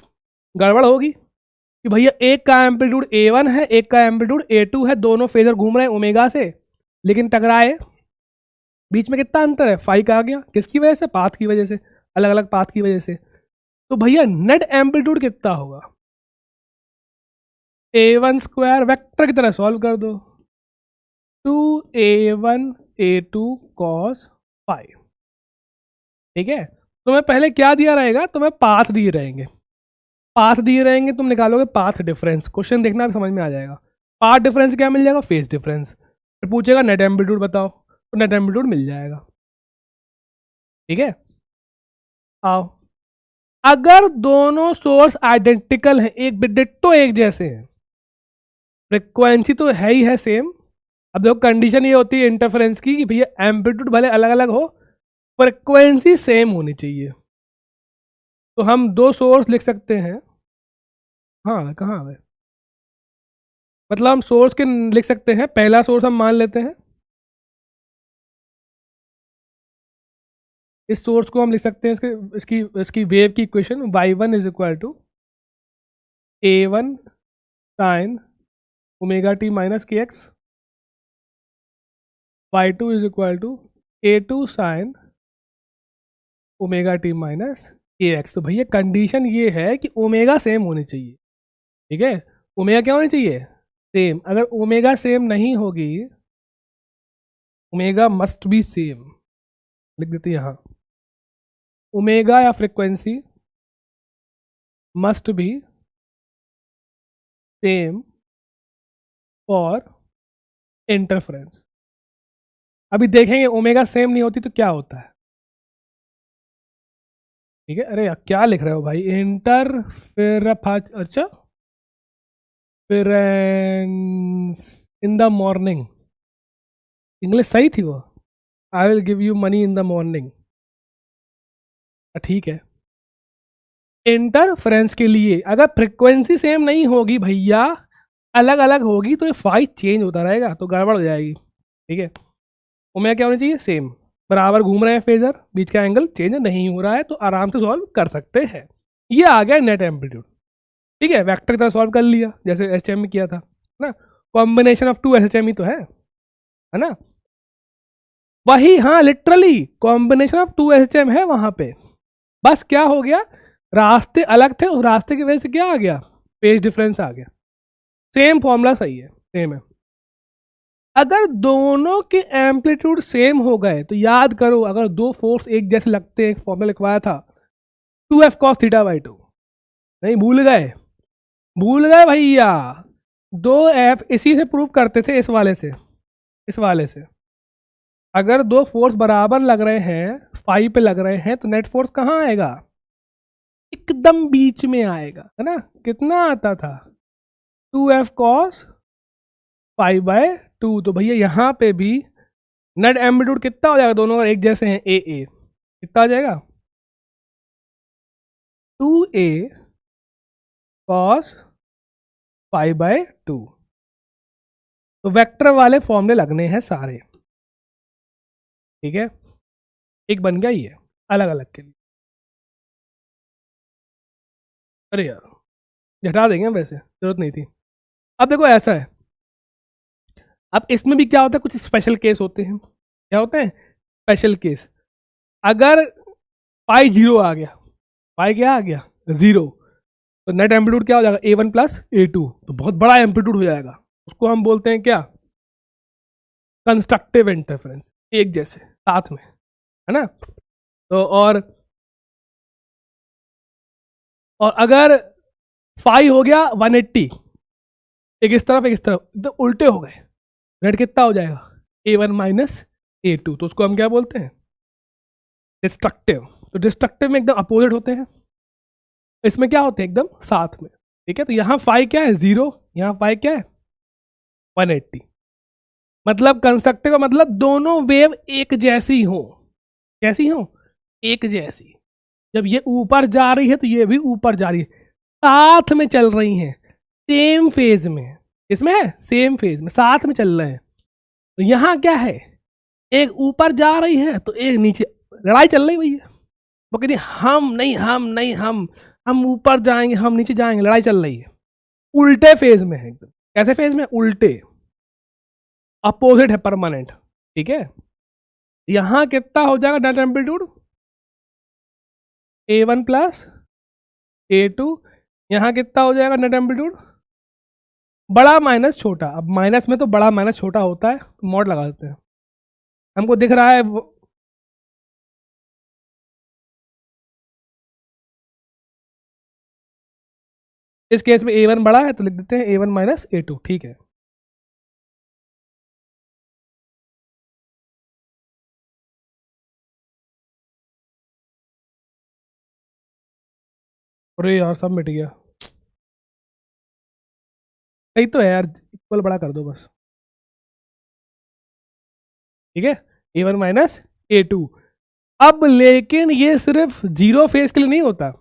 गड़बड़ होगी कि भैया एक का एम्पलीट्यूड A1 है, एक का एम्पलीट्यूड A2 है, दोनों फेजर घूम रहे हैं ओमेगा से, लेकिन टकराए, बीच में कितना अंतर है, फाई का आ गया, किसकी वजह से, पाथ की वजह से, अलग अलग पाथ की वजह से। तो भैया नेट एम्पलीट्यूड कितना होगा, A1 स्क्वायर वेक्टर की तरह सॉल्व कर दो, 2A1 A2 cos फाई। ठीक है, तुम्हें पहले क्या दिया रहेगा, तुम्हें पाथ दिए रहेंगे, पाथ दिए रहेंगे, तुम निकालोगे पाथ डिफरेंस, क्वेश्चन देखना भी समझ में आ जाएगा। पाथ डिफरेंस क्या मिल जाएगा, फेज डिफरेंस, फिर पूछेगा नेट एम्पलीट्यूड बताओ, तो नेट एम्पलीट्यूड मिल जाएगा। ठीक है, आओ, अगर दोनों सोर्स आइडेंटिकल हैं, एक डिट्टो एक जैसे हैं, फ्रिक्वेंसी तो है ही है सेम। अब देखो कंडीशन ये होती है इंटरफेरेंस की कि भैया एम्पलीट्यूड भले अलग अलग हो, फ्रिक्वेंसी सेम होनी चाहिए। तो हम 2 सोर्स लिख सकते हैं, हाँ कहाँ है, मतलब हम सोर्स के लिख सकते हैं, पहला सोर्स हम मान लेते हैं, इस सोर्स को हम लिख सकते हैं, इसकी इसकी वेव की equation y1 is equal to A1 sine omega t minus k x, y2 is equal to A2 sine omega t minus k x. तो भैया कंडीशन ये है कि ओमेगा सेम होनी चाहिए। ठीक है, ओमेगा क्या होनी चाहिए, सेम। अगर ओमेगा सेम नहीं होगी, ओमेगा मस्ट बी सेम, लिख देते यहाँ, ओमेगा या frequency must be same for interference. अभी देखेंगे ओमेगा सेम नहीं होती तो क्या होता है। ठीक है, अरे यार क्या लिख रहे हो भाई, इंटरफेर, अच्छा इन द मॉर्निंग, इंग्लिश सही थी वो, I will give you money in the morning, ठीक है। इंटरफेरेंस के लिए अगर फ्रिक्वेंसी सेम नहीं होगी भैया, अलग अलग होगी, तो ये फाई चेंज होता रहेगा, तो गड़बड़ हो जाएगी। ठीक है, ओमेगा क्या होनी चाहिए, सेम, बराबर घूम रहे हैं फेजर, बीच का एंगल चेंज नहीं हो रहा है, तो आराम से सॉल्व कर सकते हैं। ये आ गया नेट एम्पलीट्यूड। ठीक है, वेक्टर की तरह सॉल्व कर लिया जैसे एसटीएम में किया था ना, कॉम्बिनेशन ऑफ टू एसएचएम ही तो है ना, वही, हाँ literally combination of two SHM है वहां पे। बस क्या हो गया, रास्ते अलग थे, उस रास्ते की वजह से क्या आ गया, फेज डिफरेंस आ गया। सेम फॉर्मूला सही है, सेम है। अगर दोनों के एम्पलीट्यूड सेम हो गए तो याद करो, अगर दो फोर्स एक जैसे लगते हैं, एक फॉर्मूला लिखवाया था 2f cos थीटा बाई 2, नहीं भूल गए, भूल गए भैया, 2f इसी से प्रूव करते थे, इस वाले से, इस वाले से। अगर दो फोर्स बराबर लग रहे हैं, फाइव पे लग रहे हैं, तो नेट फोर्स कहाँ आएगा, एकदम बीच में आएगा, है ना। कितना आता था, 2f cos 5/2। तो भैया यहाँ पे भी नेट एम्पलीट्यूड कितना हो जाएगा, दोनों एक जैसे हैं, ए ए कितना आ जाएगा, 2a cos 5/2। तो वेक्टर वाले फॉर्मूले लगने हैं सारे, ठीक है, एक बन गया ये अलग अलग के लिए। अरे यार हटा देंगे, वैसे जरूरत नहीं थी। अब देखो ऐसा है, अब इसमें भी क्या होता है, कुछ स्पेशल केस होते हैं। क्या होते हैं स्पेशल केस, अगर पाई जीरो आ गया, पाई क्या आ गया, जीरो, तो नेट एम्पलीट्यूड क्या हो जाएगा, A1 प्लस A2, तो बहुत बड़ा एम्पलीट्यूड हो जाएगा, उसको हम बोलते हैं क्या, कंस्ट्रक्टिव इंटरफेरेंस, एक जैसे साथ में, है ना। तो और अगर फाई हो गया 180, एक इस तरफ एक इस तरफ, तो उल्टे हो गए, नेट कितना हो जाएगा, A1 माइनस A2, तो उसको हम क्या बोलते हैं, डिस्ट्रक्टिव। तो डिस्ट्रक्टिव में एकदम अपोजिट होते हैं, इसमें क्या होते हैं, एकदम साथ में, ठीक है। तो यहाँ फाइव क्या है, जीरो, यहाँ फाइव क्या है, 180। मतलब कंस्ट्रक्टिव का मतलब दोनों वेव एक जैसी हो, कैसी हो, एक जैसी। जब ये ऊपर जा रही है तो ये भी ऊपर जा रही है, साथ में चल रही हैं, सेम फेज में, इसमें है सेम फेज में, साथ में चल रहे हैं। तो यहाँ क्या है, एक ऊपर जा रही है तो एक नीचे, लड़ाई चल रही भैया, वो कहती हम नहीं, हम नहीं, हम ऊपर जाएंगे, हम नीचे जाएंगे, लड़ाई चल रही है, उल्टे फेज में है एकदम। कैसे फेज में, उल्टे, अपोजिट है, परमानेंट, ठीक है। यहां कितना हो जाएगा net amplitude, A1 plus A2, यहां कितना हो जाएगा नेट एम्पलीट्यूड, बड़ा माइनस छोटा। अब माइनस में तो बड़ा माइनस छोटा होता है, तो मॉड लगा देते हैं, हमको दिख रहा है इस केस में A1 बड़ा है, तो लिख देते हैं A1 माइनस A2, ठीक है। अरे यार सब मिट गया, सही तो है यार, इक्वल बड़ा कर दो बस, ठीक है, A1 माइनस A2। अब लेकिन ये सिर्फ जीरो फेज के लिए नहीं होता,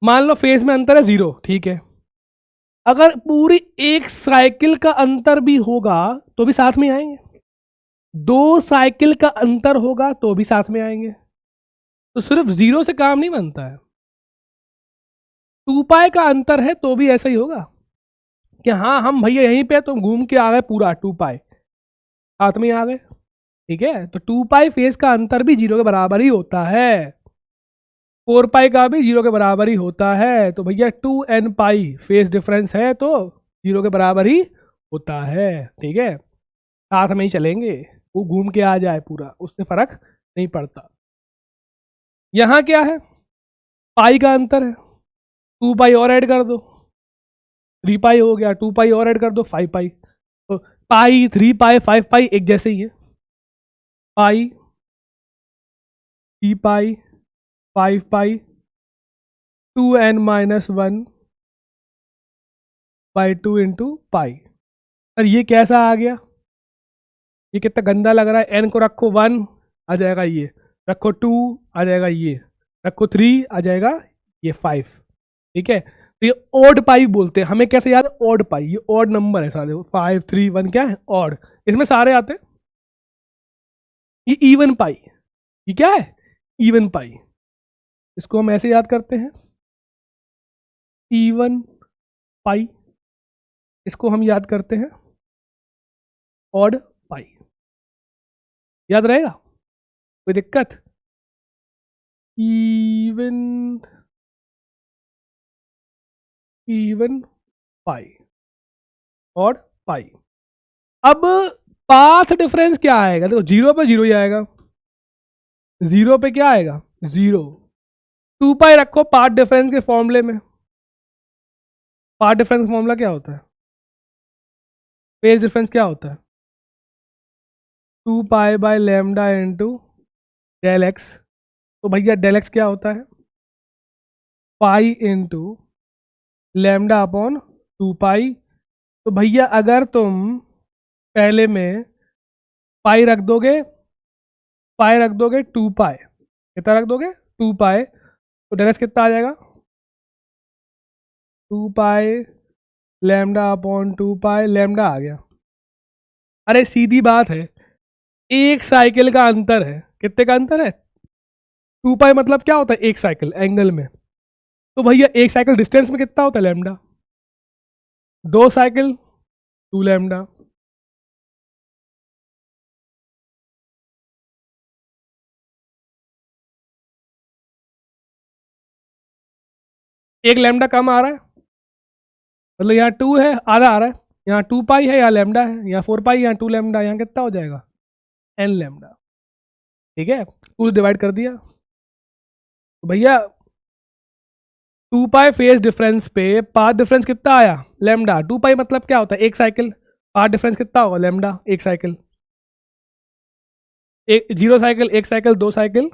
मान लो फेज में अंतर है जीरो, ठीक है, अगर पूरी एक साइकिल का अंतर भी होगा तो भी साथ में आएंगे, दो साइकिल का अंतर होगा तो भी साथ में आएंगे। तो सिर्फ जीरो से काम नहीं बनता है, 2 पाई का अंतर है तो भी ऐसा ही होगा कि हाँ हम भैया यहीं पे तो घूम के आ गए, पूरा 2 पाई साथ में आ गए, ठीक है। तो 2 पाई फेज का अंतर भी जीरो के बराबर ही होता है, 4 पाई का भी जीरो के बराबर ही होता है। तो भैया 2n पाई फेज डिफरेंस है तो जीरो के बराबर ही होता है, ठीक है, साथ में ही चलेंगे, वो घूम के आ जाए पूरा, उससे फर्क नहीं पड़ता। यहाँ क्या है, पाई का अंतर है, 2 पाई और ऐड कर दो, 3 पाई हो गया, 2 पाई और ऐड कर दो, 5 पाई। तो पाई, 3 पाई, 5 पाई एक जैसे ही है, पाई, 3 पाई, 5 पाई, 2n-1/2 इंटू पाई। और ये कैसा आ गया, ये कितना गंदा लग रहा है, n को रखो 1 आ जाएगा ये, रखो 2 आ जाएगा ये, रखो 3 आ जाएगा ये 5, ठीक है। तो ये ऑड पाई बोलते हैं, हमें कैसे याद है, ऑड पाई, ये ऑड नंबर है सारे, 5 3 1 क्या है, ऑड, इसमें सारे आते हैं। ये इवन पाई, ये क्या है, इवन पाई, इसको हम ऐसे याद करते हैं, E1 पाई, इसको हम याद करते हैं ऑड पाई। याद रहेगा, कोई दिक्कत? इवन पाई ऑड पाई। अब पाथ डिफरेंस क्या आएगा? देखो, जीरो पे जीरो ही आएगा, जीरो पे क्या आएगा? जीरो। 2 पाई रखो पाथ डिफरेंस के फॉर्मूले में। पाथ डिफरेंस फॉर्मूला क्या होता है? फेज डिफरेंस क्या होता है? 2 पाई/λ इंटू डेल एक्स। तो भैया डेल एक्स क्या होता है? पाई इंटू लैम्डा अपॉन 2 पाई। तो भैया अगर तुम पहले में पाई रख दोगे, 2 पाई, कितना रख दोगे? 2 पाई, तो डेल एक्स कितना आ जाएगा? 2 पाई λ/2 पाई, लैम्डा आ गया। अरे सीधी बात है, एक साइकिल का अंतर है। कितने का अंतर है? 2 पाई मतलब क्या होता है? एक साइकिल एंगल में। तो भैया एक साइकिल डिस्टेंस में कितना होता है? लैम्डा। 2 cycle 2 lambda. एक लैम्डा कम आ रहा है, मतलब यहाँ 2 है, आधा आ रहा है। यहाँ 2 पाई है, यहाँ लैम्डा है, यहाँ 4 पाई, यहाँ 2 लैम्डा, यहाँ कितना हो जाएगा? n lambda. ठीक है, 2 डिवाइड कर दिया। तो भैया 2 पाई फेज डिफरेंस पे पाथ डिफरेंस कितना आया? लैम्डा। 2 पाई मतलब क्या होता है? एक साइकिल। पाथ डिफरेंस कितना होगा? लैम्डा। एक साइकिल, एक 0 साइकिल, एक साइकिल, 2 साइकिल,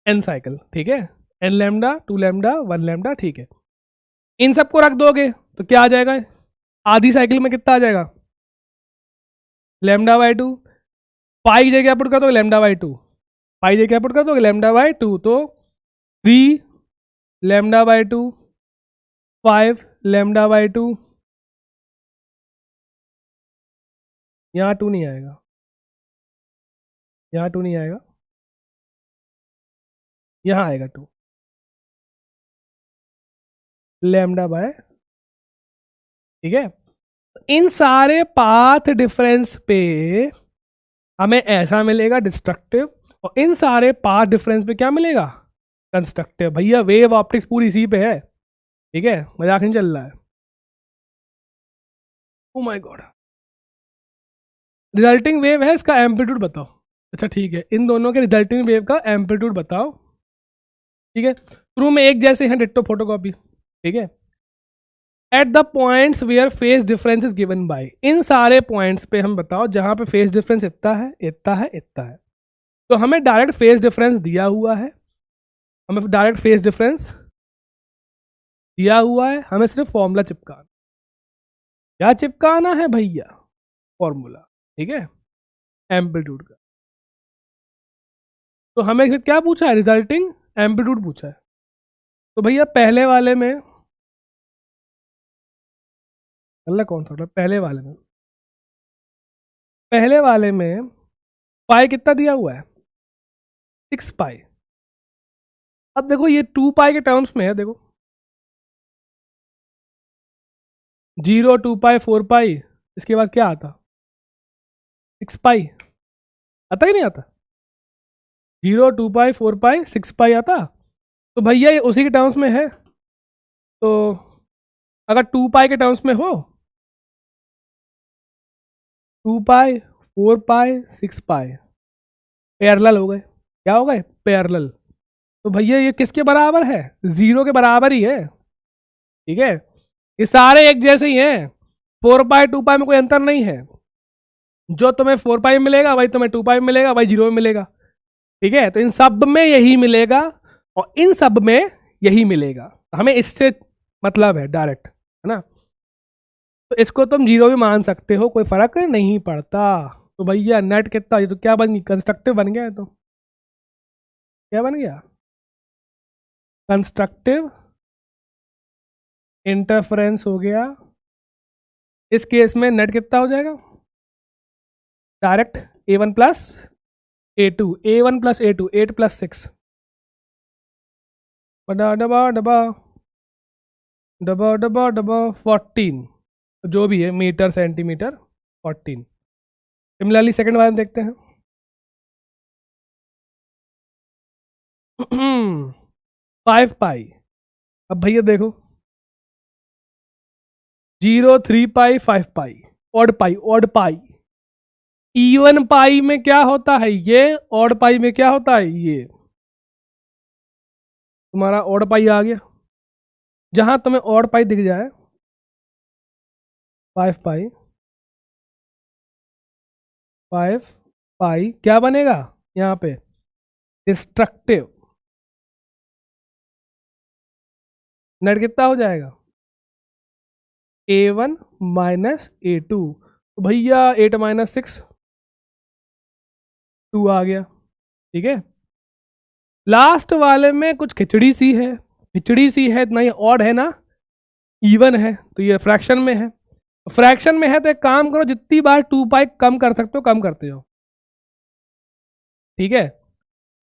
n साइकिल। ठीक है, n लैम्डा, 2 लैम्डा, 1 लैम्डा। ठीक है, इन सबको रख दोगे तो क्या आ जाएगा? आधी साइकिल में कितना आ जाएगा? λ/2। पाई की जगह पुट कर दोगे λ/2, पाई जगह पुट कर दोगे λ/2, तो 3 λ/2, 5 λ/2। यहाँ 2 नहीं आएगा, यहाँ 2 नहीं आएगा, यहाँ आएगा 2 λ/। ठीक है, इन सारे पाथ डिफरेंस पे हमें ऐसा मिलेगा डिस्ट्रक्टिव, और इन सारे पाथ डिफरेंस पे क्या मिलेगा? कंस्ट्रक्टिव। भैया वेव ऑप्टिक्स पूरी इसी पे है। ठीक है, मजाक नहीं चल रहा है। Oh my God, resulting wave है, इसका एम्पलीट्यूड बताओ। अच्छा ठीक है, इन दोनों के रिजल्टिंग वेव का एम्पलीट्यूड बताओ। ठीक है, शुरू में एक जैसे हैं, डिट्टो फोटोकॉपी। ठीक है, at the points where phase difference is given by, इन सारे पॉइंट्स पे हम बताओ जहां पे फेज डिफरेंस इतना है, इतना है, इतना है। तो हमें डायरेक्ट फेज डिफरेंस दिया हुआ है, हमें डायरेक्ट फेज डिफरेंस दिया हुआ है, हमें सिर्फ फॉर्मूला चिपकाना। क्या चिपकाना है भैया? फॉर्मूला। ठीक है, एम्पलीट्यूड का। तो हमें सिर्फ क्या पूछा है? रिजल्टिंग एम्पलीट्यूड पूछा है। तो भैया पहले वाले में, अल्लाह कौन सा पहले वाले में पाई कितना दिया हुआ है? 6 पाई। अब देखो ये 2 पाई के टर्म्स में है, देखो 0, 2 पाई, 4 पाई, इसके बाद क्या आता? 6 पाई। आता कि नहीं आता? 0, 2 पाई, 4 पाई, 6 पाई आता। तो भैया ये उसी के टर्म्स में है। तो अगर 2 पाई के टर्म्स में हो, 2 पाई, 4 पाई, 6 पाई पैरेलल हो गए। क्या हो गए? पैरेलल। तो भैया ये किसके बराबर है? 0 के बराबर ही है। ठीक है, ये सारे एक जैसे ही हैं। 4 पाई 2 पाई में कोई अंतर नहीं है। जो तुम्हें 4 पाई में मिलेगा वही तुम्हें 2 पाई में मिलेगा, वही 0 में मिलेगा। ठीक है, तो इन सब में यही मिलेगा और इन सब में यही मिलेगा। हमें इससे मतलब है डायरेक्ट, है ना? तो इसको तुम 0 भी मान सकते हो, कोई फर्क नहीं पड़ता। तो भैया नेट कितना? ये तो क्या बन गई? कंस्ट्रक्टिव बन गया है। तो क्या बन गया? कंस्ट्रक्टिव इंटरफेरेंस हो गया। इस केस में नेट कितना हो जाएगा? Direct A1 plus A2, A1 plus A2, 8 plus 6, डबा डबा डबा डबल डबल डबल 14, जो भी है मीटर सेंटीमीटर 14। सिमिलरली सेकंड वाले में देखते हैं। 5 पाई। अब भैया देखो 0, 3 pi 5 pi, odd pi odd pi. Even pi में क्या होता है ये, ऑड पाई में क्या होता है ये। तुम्हारा ऑड पाई आ गया, जहां तुम्हें ऑड पाई दिख जाए 5 पाई 5 पाई क्या बनेगा यहाँ पे, डिस्ट्रक्टिव। नेट कितना हो जाएगा, A1 माइनस A2। तो भैया 8 माइनस 6 2 आ गया। ठीक है, लास्ट वाले में कुछ खिचड़ी सी है, खिचड़ी सी है ना, ये ऑड है ना इवन है, तो ये फ्रैक्शन में है। फ्रैक्शन में है तो एक काम करो, जितनी बार 2 पाई कम कर सकते हो कम करते हो। ठीक है,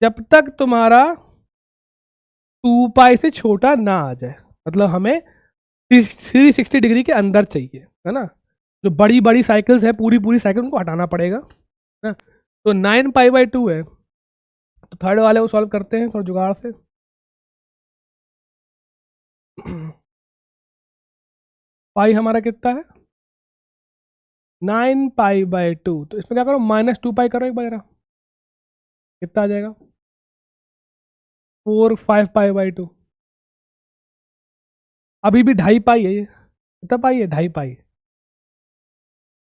जब तक तुम्हारा 2 पाई से छोटा ना आ जाए, मतलब हमें 360 डिग्री के अंदर चाहिए, है ना। जो बड़ी बड़ी साइकिल्स है पूरी पूरी साइकिल उनको हटाना पड़ेगा, है ना। तो 9 पाई बाई 2 है, तो थर्ड वाले को सॉल्व करते हैं थोड़ा जुगाड़ से। पाई हमारा कितना है 9 पाई बाई 2, तो इसमें क्या करो -2 पाई करो एक बार जरा, कितना आ जाएगा 4 5 पाई बाई 2। अभी भी 2.5 पाई है ये, कितना पाई है 2.5 पाई।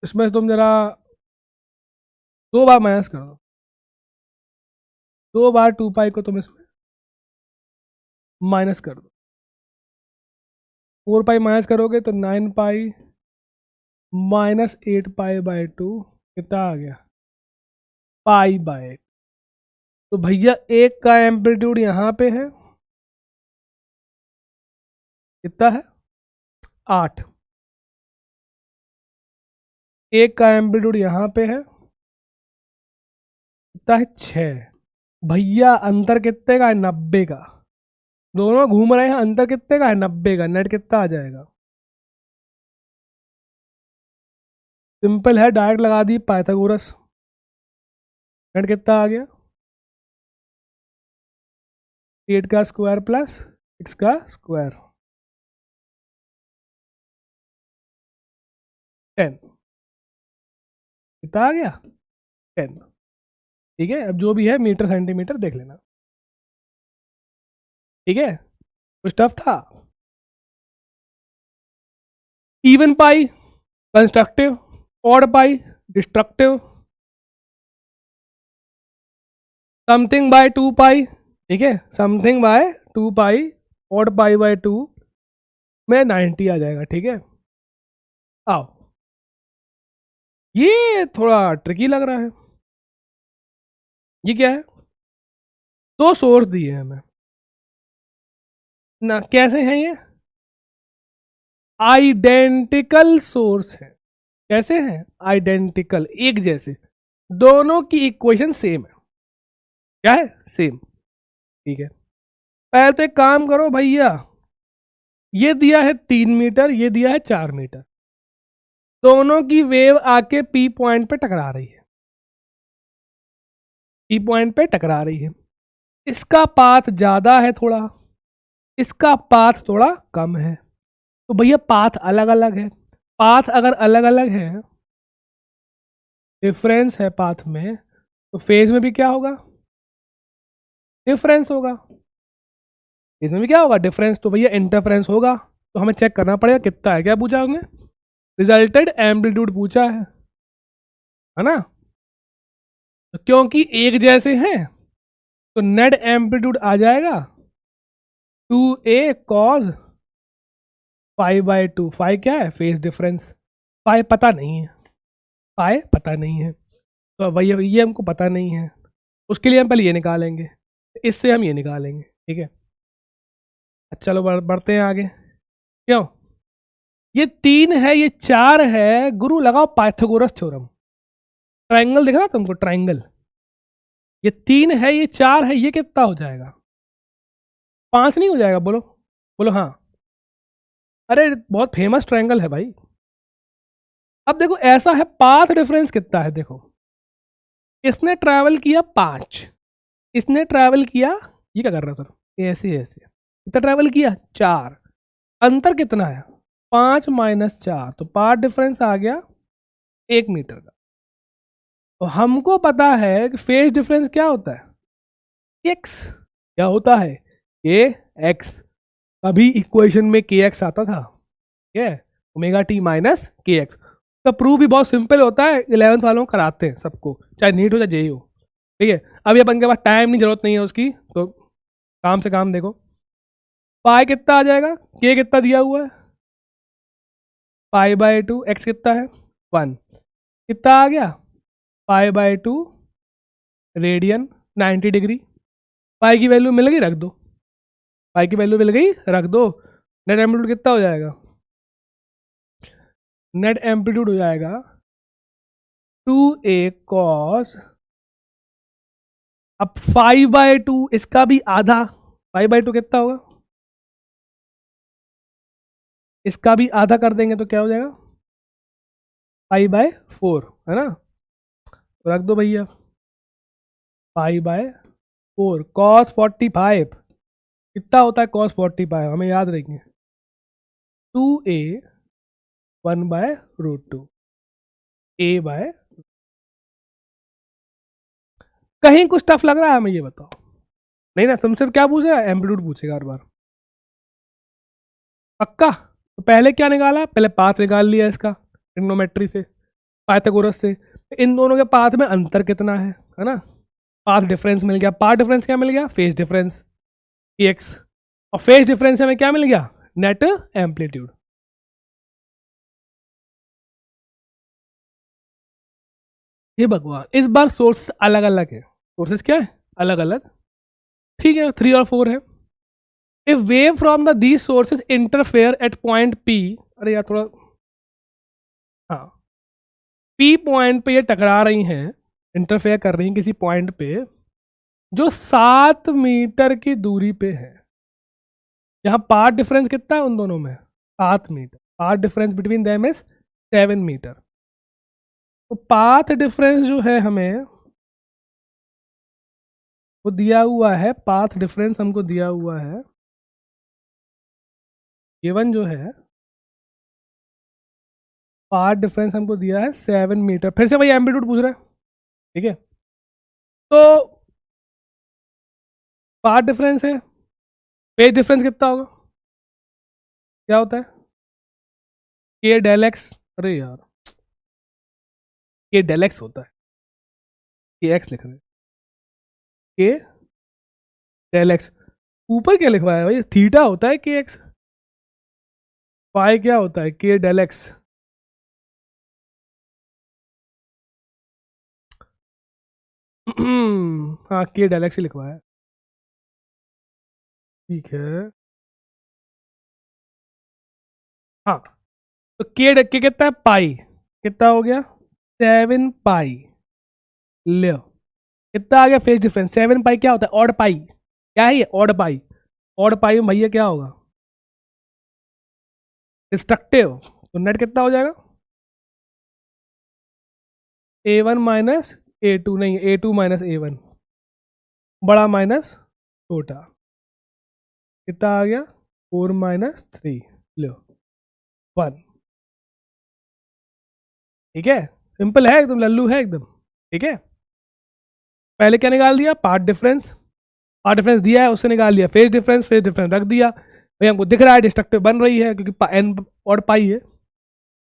इसमें तुम जरा 2 बार माइनस कर दो, 2 बार 2 पाई को तुम इसमें माइनस कर दो। 4 पाई माइनस करोगे तो 9 पाई माइनस 8 पाई बाई 2 कितना आ गया पाई बाय। तो भैया एक का एम्पलीट्यूड यहाँ पे है, कितना है 8। एक का एम्पलीट्यूड यहाँ पे है, कितना है 6। भैया अंतर कितने का है 90 का, दोनों घूम रहे हैं, अंतर कितने का है 90 का। नेट कितना आ जाएगा, सिंपल है डायरेक्ट लगा दी पाइथागोरस। नेट कितना आ गया 8 का स्क्वायर प्लस 6 का स्क्वायर 10, कितना आ गया 10। ठीक है, अब जो भी है मीटर सेंटीमीटर देख लेना। ठीक है, कुछ टफ था। इवन पाई constructive, odd pi destructive, something bye 2 पाई। ठीक है, something bye 2 pi, odd pi by 2 में 90 आ जाएगा। ठीक है, आओ ये थोड़ा ट्रिकी लग रहा है। ये क्या है, दो सोर्स दिए हैं हमें ना, कैसे हैं ये आइडेंटिकल सोर्स है। कैसे हैं आइडेंटिकल, एक जैसे, दोनों की इक्वेशन सेम है। क्या है सेम। ठीक है, पहले तो एक काम करो भैया, ये दिया है 3 मीटर, ये दिया है 4 मीटर, दोनों की वेव आके पी पॉइंट पे टकरा रही है, पी पॉइंट पे टकरा रही है। इसका पाथ ज्यादा है थोड़ा, इसका पाथ थोड़ा कम है, तो भैया पाथ अलग अलग है। पाथ अगर अलग अलग है, डिफरेंस है पाथ में, तो फेज में भी क्या होगा डिफरेंस होगा। फेज में भी क्या होगा डिफरेंस, तो भैया इंटरफेरेंस होगा। तो हमें चेक करना पड़ेगा कितना है, क्या पूछा हमने रिजल्टेड एम्पलीट्यूड पूछा है ना। तो क्योंकि एक जैसे हैं तो नेट एम्पलीट्यूड आ जाएगा 2a cos 5/2। 5 क्या है फेज डिफरेंस, 5 पता नहीं है, 5 पता नहीं है, तो भैया ये हमको पता नहीं है, उसके लिए हम पहले ये निकालेंगे, इससे हम ये निकालेंगे। ठीक है, अच्छा चलो बढ़ते हैं आगे। क्यों ये 3 है ये 4 है, गुरु लगाओ पाइथागोरस थ्योरम। ट्राइंगल दिख रहा तुमको, ट्राइंगल, ये 3 है ये 4 है, ये कितना हो जाएगा 5 नहीं हो जाएगा, बोलो बोलो हाँ अरे बहुत फेमस ट्रायंगल है भाई। अब देखो ऐसा है, पाथ डिफरेंस कितना है देखो, इसने ट्रैवल किया 5, इसने ट्रैवल किया, ये क्या कर रहा है सर, ऐसे ऐसे, कितना ट्रैवल किया 4, अंतर कितना है 5 माइनस 4, तो पाथ डिफरेंस आ गया 1 मीटर का। तो हमको पता है कि फेज डिफरेंस क्या होता है, एक्स, क्या होता है ए एक्स, अभी इक्वेशन में के एक्स आता था, ठीक है, omega t minus k x. तो प्रूफ भी बहुत सिंपल होता है, 11th वालों को कराते हैं सबको, चाहे नीट हो चाहे जेई हो, ठीक है। अब ये अपन के पास टाइम नहीं, जरूरत नहीं है उसकी, तो काम से काम देखो। पाई कितना आ जाएगा, के कितना दिया हुआ है पाई/2, एक्स कितना है 1, कितना आ गया पाई/2 रेडियन 90 डिग्री। पाई की वैल्यू मिल गई, रख दो, पाई की वैल्यू मिल गई, रख दो। नेट एम्पलीट्यूड कितना हो जाएगा, नेट एम्पलीट्यूड हो जाएगा 2a cos, अब 5/2 इसका भी आधा, 5/2 कितना होगा, इसका भी आधा कर देंगे तो क्या हो जाएगा 5/4, है ना, तो रख दो भैया 5/4, cos 45 कितना होता है, cos 45 हमें याद रखेंगे 2a 1/√2 a बाय, कहीं कुछ टफ लग रहा है हमें ये बताओ, नहीं ना, तुमसे क्या पूछेगा, एम्पलीट्यूड पूछेगा हर बार, पक्का। तो पहले क्या निकाला, पहले पाथ निकाल लिया इसका ट्रिग्नोमेट्री से, पाइथागोरस से, इन दोनों के पाथ में अंतर कितना है ना, पाथ डिफरेंस मिल गया। पाथ डिफरेंस क्या मिल गया, फेज डिफरेंस एक्स, और फेज डिफरेंस हमें क्या मिल गया, नेट एम्पलीट्यूड। ये भगवान, इस बार सोर्स अलग अलग है, सोर्सेस क्या है अलग अलग, ठीक है 3 और 4 है। If wave from the these sources interfere at point P, अरे यार थोड़ा, हाँ, पी पॉइंट पे ये टकरा रही हैं, इंटरफेयर कर रही हैं किसी पॉइंट पे जो 7 मीटर की दूरी पे है। यहाँ पाथ डिफरेंस कितना है उन दोनों में, 7 metre, path difference between them is 7 metre. तो पाथ डिफरेंस जो है हमें वो दिया हुआ है, पाथ डिफरेंस हमको दिया हुआ है, गिवन जो है पाथ डिफरेंस हमको दिया है 7 मीटर, फिर से वही एम्पलीट्यूड पूछ रहा है, ठीक है। तो पाथ डिफरेंस है, फेज डिफरेंस कितना होगा, क्या होता है के डेल एक्स, अरे यार के डेल एक्स होता है, के एक्स लिख रहे हैं, के डेल एक्स, ऊपर क्या लिखवाया है भाई, थीटा होता है के एक्स, पाई क्या होता है के डेल एक्स, हाँ के डेल एक्स ही लिखवाया है, ठीक है। हाँ, तो के कितना है पाई, कितना हो गया 7 पाई, ले कितना आ गया फेज डिफरेंस 7 पाई, क्या होता है ऑड पाई, क्या है ये ऑड पाई, ऑड पाई में भैया क्या होगा डिस्ट्रक्टिव, तो नेट कितना हो जाएगा A1 माइनस A2, नहीं A2 माइनस A1, बड़ा माइनस छोटा, कितना आ गया 4 - 3, लो 1, ठीक है, सिंपल है एकदम, लल्लू है एकदम, ठीक है। पहले क्या निकाल दिया, पार्ट डिफरेंस, पार्ट डिफरेंस दिया है उससे निकाल लिया फेज डिफरेंस, फेज डिफरेंस रख दिया, भाई हमको दिख रहा है डिस्ट्रक्टिव बन रही है क्योंकि एन और पाई है,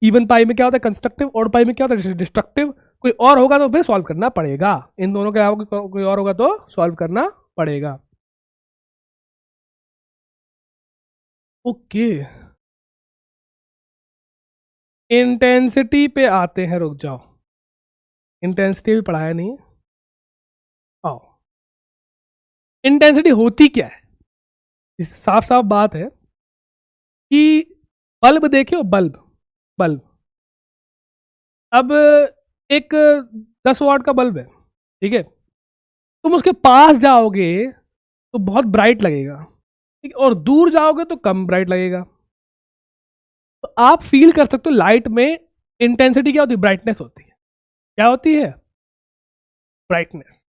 इवन पाई में क्या होता है कंस्ट्रक्टिव, और पाई में क्या होता है डिस्ट्रक्टिव, कोई और होगा तो फिर सॉल्व करना पड़ेगा, इन दोनों के अलावा कोई और होगा तो सॉल्व करना पड़ेगा। ओके, इंटेंसिटी पे आते हैं, रुक जाओ, इंटेंसिटी भी पढ़ाया नहीं, आओ, इंटेंसिटी होती क्या है, साफ साफ बात है कि बल्ब देखियो, बल्ब बल्ब, अब एक 10 वाट का बल्ब है, ठीक है, तुम उसके पास जाओगे तो बहुत ब्राइट लगेगा, ठीक है, और दूर जाओगे तो कम ब्राइट लगेगा, तो आप फील कर सकते हो लाइट में इंटेंसिटी क्या होती है, ब्राइटनेस होती है। क्या होती है, ब्राइटनेस।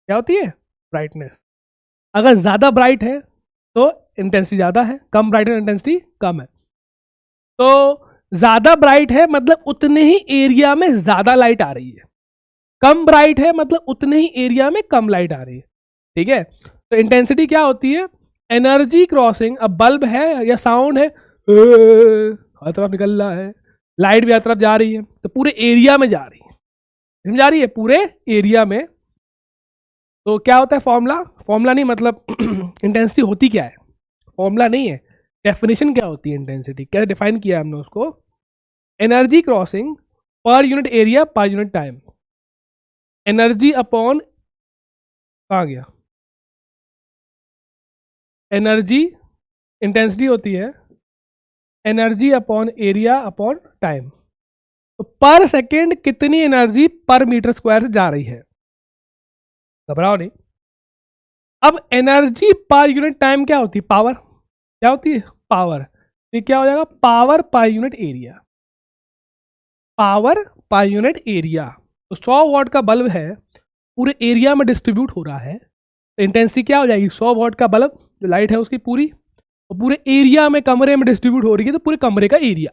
क्या होती है, ब्राइटनेस। अगर ज़्यादा ब्राइट है तो इंटेंसिटी ज़्यादा है, कम ब्राइट है इंटेंसिटी कम है। तो ज़्यादा ब्राइट है मतलब उतने ही एरिया में ज़्यादा लाइट आ रही है, कम ब्राइट है मतलब उतने ही एरिया में कम लाइट आ रही है। ठीक है, तो इंटेंसिटी क्या होती है, एनर्जी क्रॉसिंग। अब बल्ब है या साउंड है, हर तरफ निकल रहा है, लाइट भी हर तरफ जा रही है, तो पूरे एरिया में जा रही है, समझ आ रही है, पूरे एरिया में। तो क्या होता है फॉर्मूला, फॉर्मूला नहीं मतलब इंटेंसिटी होती क्या है, फॉर्मूला नहीं है, डेफिनेशन क्या होती है इंटेंसिटी, क्या डिफाइन किया है हमने उसको, energy crossing per unit area per unit time. Energy upon, कहाँ गया, एनर्जी, इंटेंसिटी होती है energy upon area upon time. तो पर सेकेंड कितनी एनर्जी पर मीटर स्क्वायर से जा रही है, घबराओ नहीं। अब एनर्जी पर यूनिट टाइम क्या होती है, पावर। क्या होती है, पावर। ये क्या हो जाएगा, power per unit area, power per unit area. तो 100 वॉट का बल्ब है, पूरे एरिया में डिस्ट्रीब्यूट हो रहा है, तो इंटेंसिटी क्या हो जाएगी, 100 वॉट का बल्ब जो लाइट है उसकी पूरी, तो पूरे एरिया में, कमरे में डिस्ट्रीब्यूट हो रही है, तो पूरे कमरे का एरिया।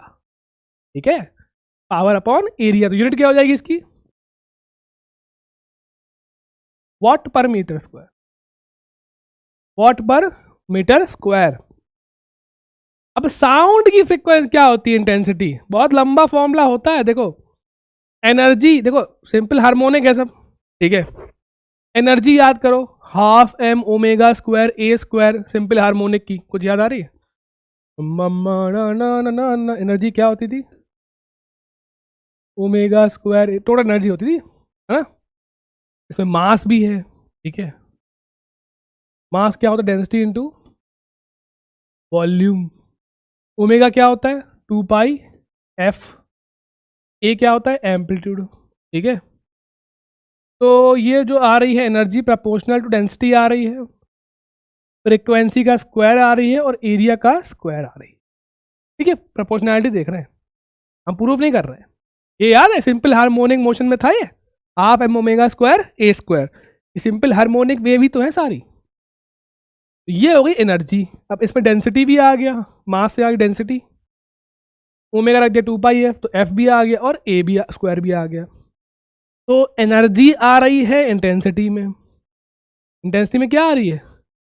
ठीक है, पावर अपॉन एरिया, तो यूनिट क्या हो जाएगी इसकी, वॉट पर मीटर स्क्वायर, वॉट पर मीटर स्क्वायर। अब साउंड की फ्रीक्वेंसी क्या होती है, इंटेंसिटी, बहुत लंबा फॉर्मूला होता है, देखो एनर्जी, देखो सिंपल हार्मोनिक है सब। ठीक है, एनर्जी याद करो, हाफ एम ओमेगा स्क्वायर ए स्क्वायर, सिंपल हार्मोनिक की कुछ याद आ रही है, एनर्जी क्या होती थी, ओमेगा स्क्वायर टोटल एनर्जी होती थी, है ना। इसमें मास भी है, ठीक है, मास क्या होता है, डेंसिटी इनटू वॉल्यूम। ओमेगा क्या होता है, 2 पाई एफ। ए क्या होता है, एम्पलीट्यूड। ठीक है, तो ये जो आ रही है एनर्जी प्रोपोर्शनल टू डेंसिटी आ रही है, फ्रिक्वेंसी का स्क्वायर आ रही है, और एरिया का स्क्वायर आ रही है। ठीक है, प्रोपोर्शनैलिटी देख रहे हैं, हम प्रूफ नहीं कर रहे हैं। ये याद है, सिंपल हार्मोनिक मोशन में था ये, हाफ एम ओमेगा स्क्वायर ए स्क्वायर, ये सिंपल हार्मोनिक वेव ही तो है सारी। ये हो गई एनर्जी। अब इसमें डेंसिटी भी आ गया, मास से आ गई डेंसिटी, ओमेगा रख दिया 2 पाई एफ, तो एफ भी आ गया और ए भी स्क्वायर भी आ गया। तो एनर्जी आ रही है इंटेंसिटी में, इंटेंसिटी में क्या आ रही है,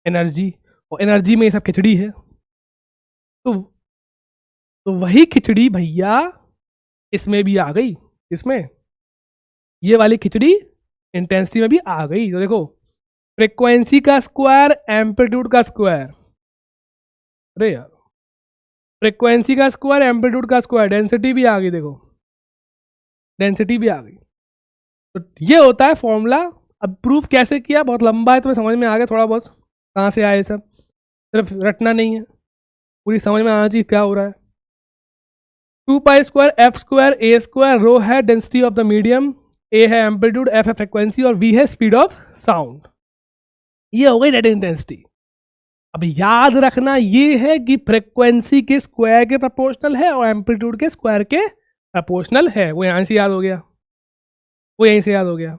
एनर्जी, और एनर्जी में ये सब खिचड़ी है। तो वही खिचड़ी भैया इसमें भी आ गई, इसमें ये वाली खिचड़ी इंटेंसिटी में भी आ गई। तो देखो, फ्रिक्वेंसी का स्क्वायर, एम्पलीट्यूड का स्क्वायर, अरे यार, फ्रिक्वेंसी का स्क्वायर, एम्पलीट्यूड का स्क्वायर, डेंसिटी भी आ गई, देखो डेंसिटी भी आ गई। तो ये होता है फॉर्मूला। अब प्रूफ कैसे किया, बहुत लंबा है, तुम्हें समझ में आ गया थोड़ा बहुत कहाँ से आए सब, सिर्फ रटना नहीं है, पूरी समझ में आना चाहिए क्या हो रहा है। 2 पाई स्क्वायर एफ स्क्वायर, रो है डेंसिटी ऑफ द मीडियम, ए है एम्पलीट्यूड, एफ है फ्रिक्वेंसी, और वी है स्पीड ऑफ साउंड। ये हो गई रेड इंटेंसिटी। अब याद रखना ये है कि फ्रिक्वेंसी के स्क्वायर के प्रोपोर्शनल है और एम्पलीट्यूड के स्क्वायर के प्रोपोर्शनल है। वो यहाँ से याद हो गया, वो यहीं से याद हो गया,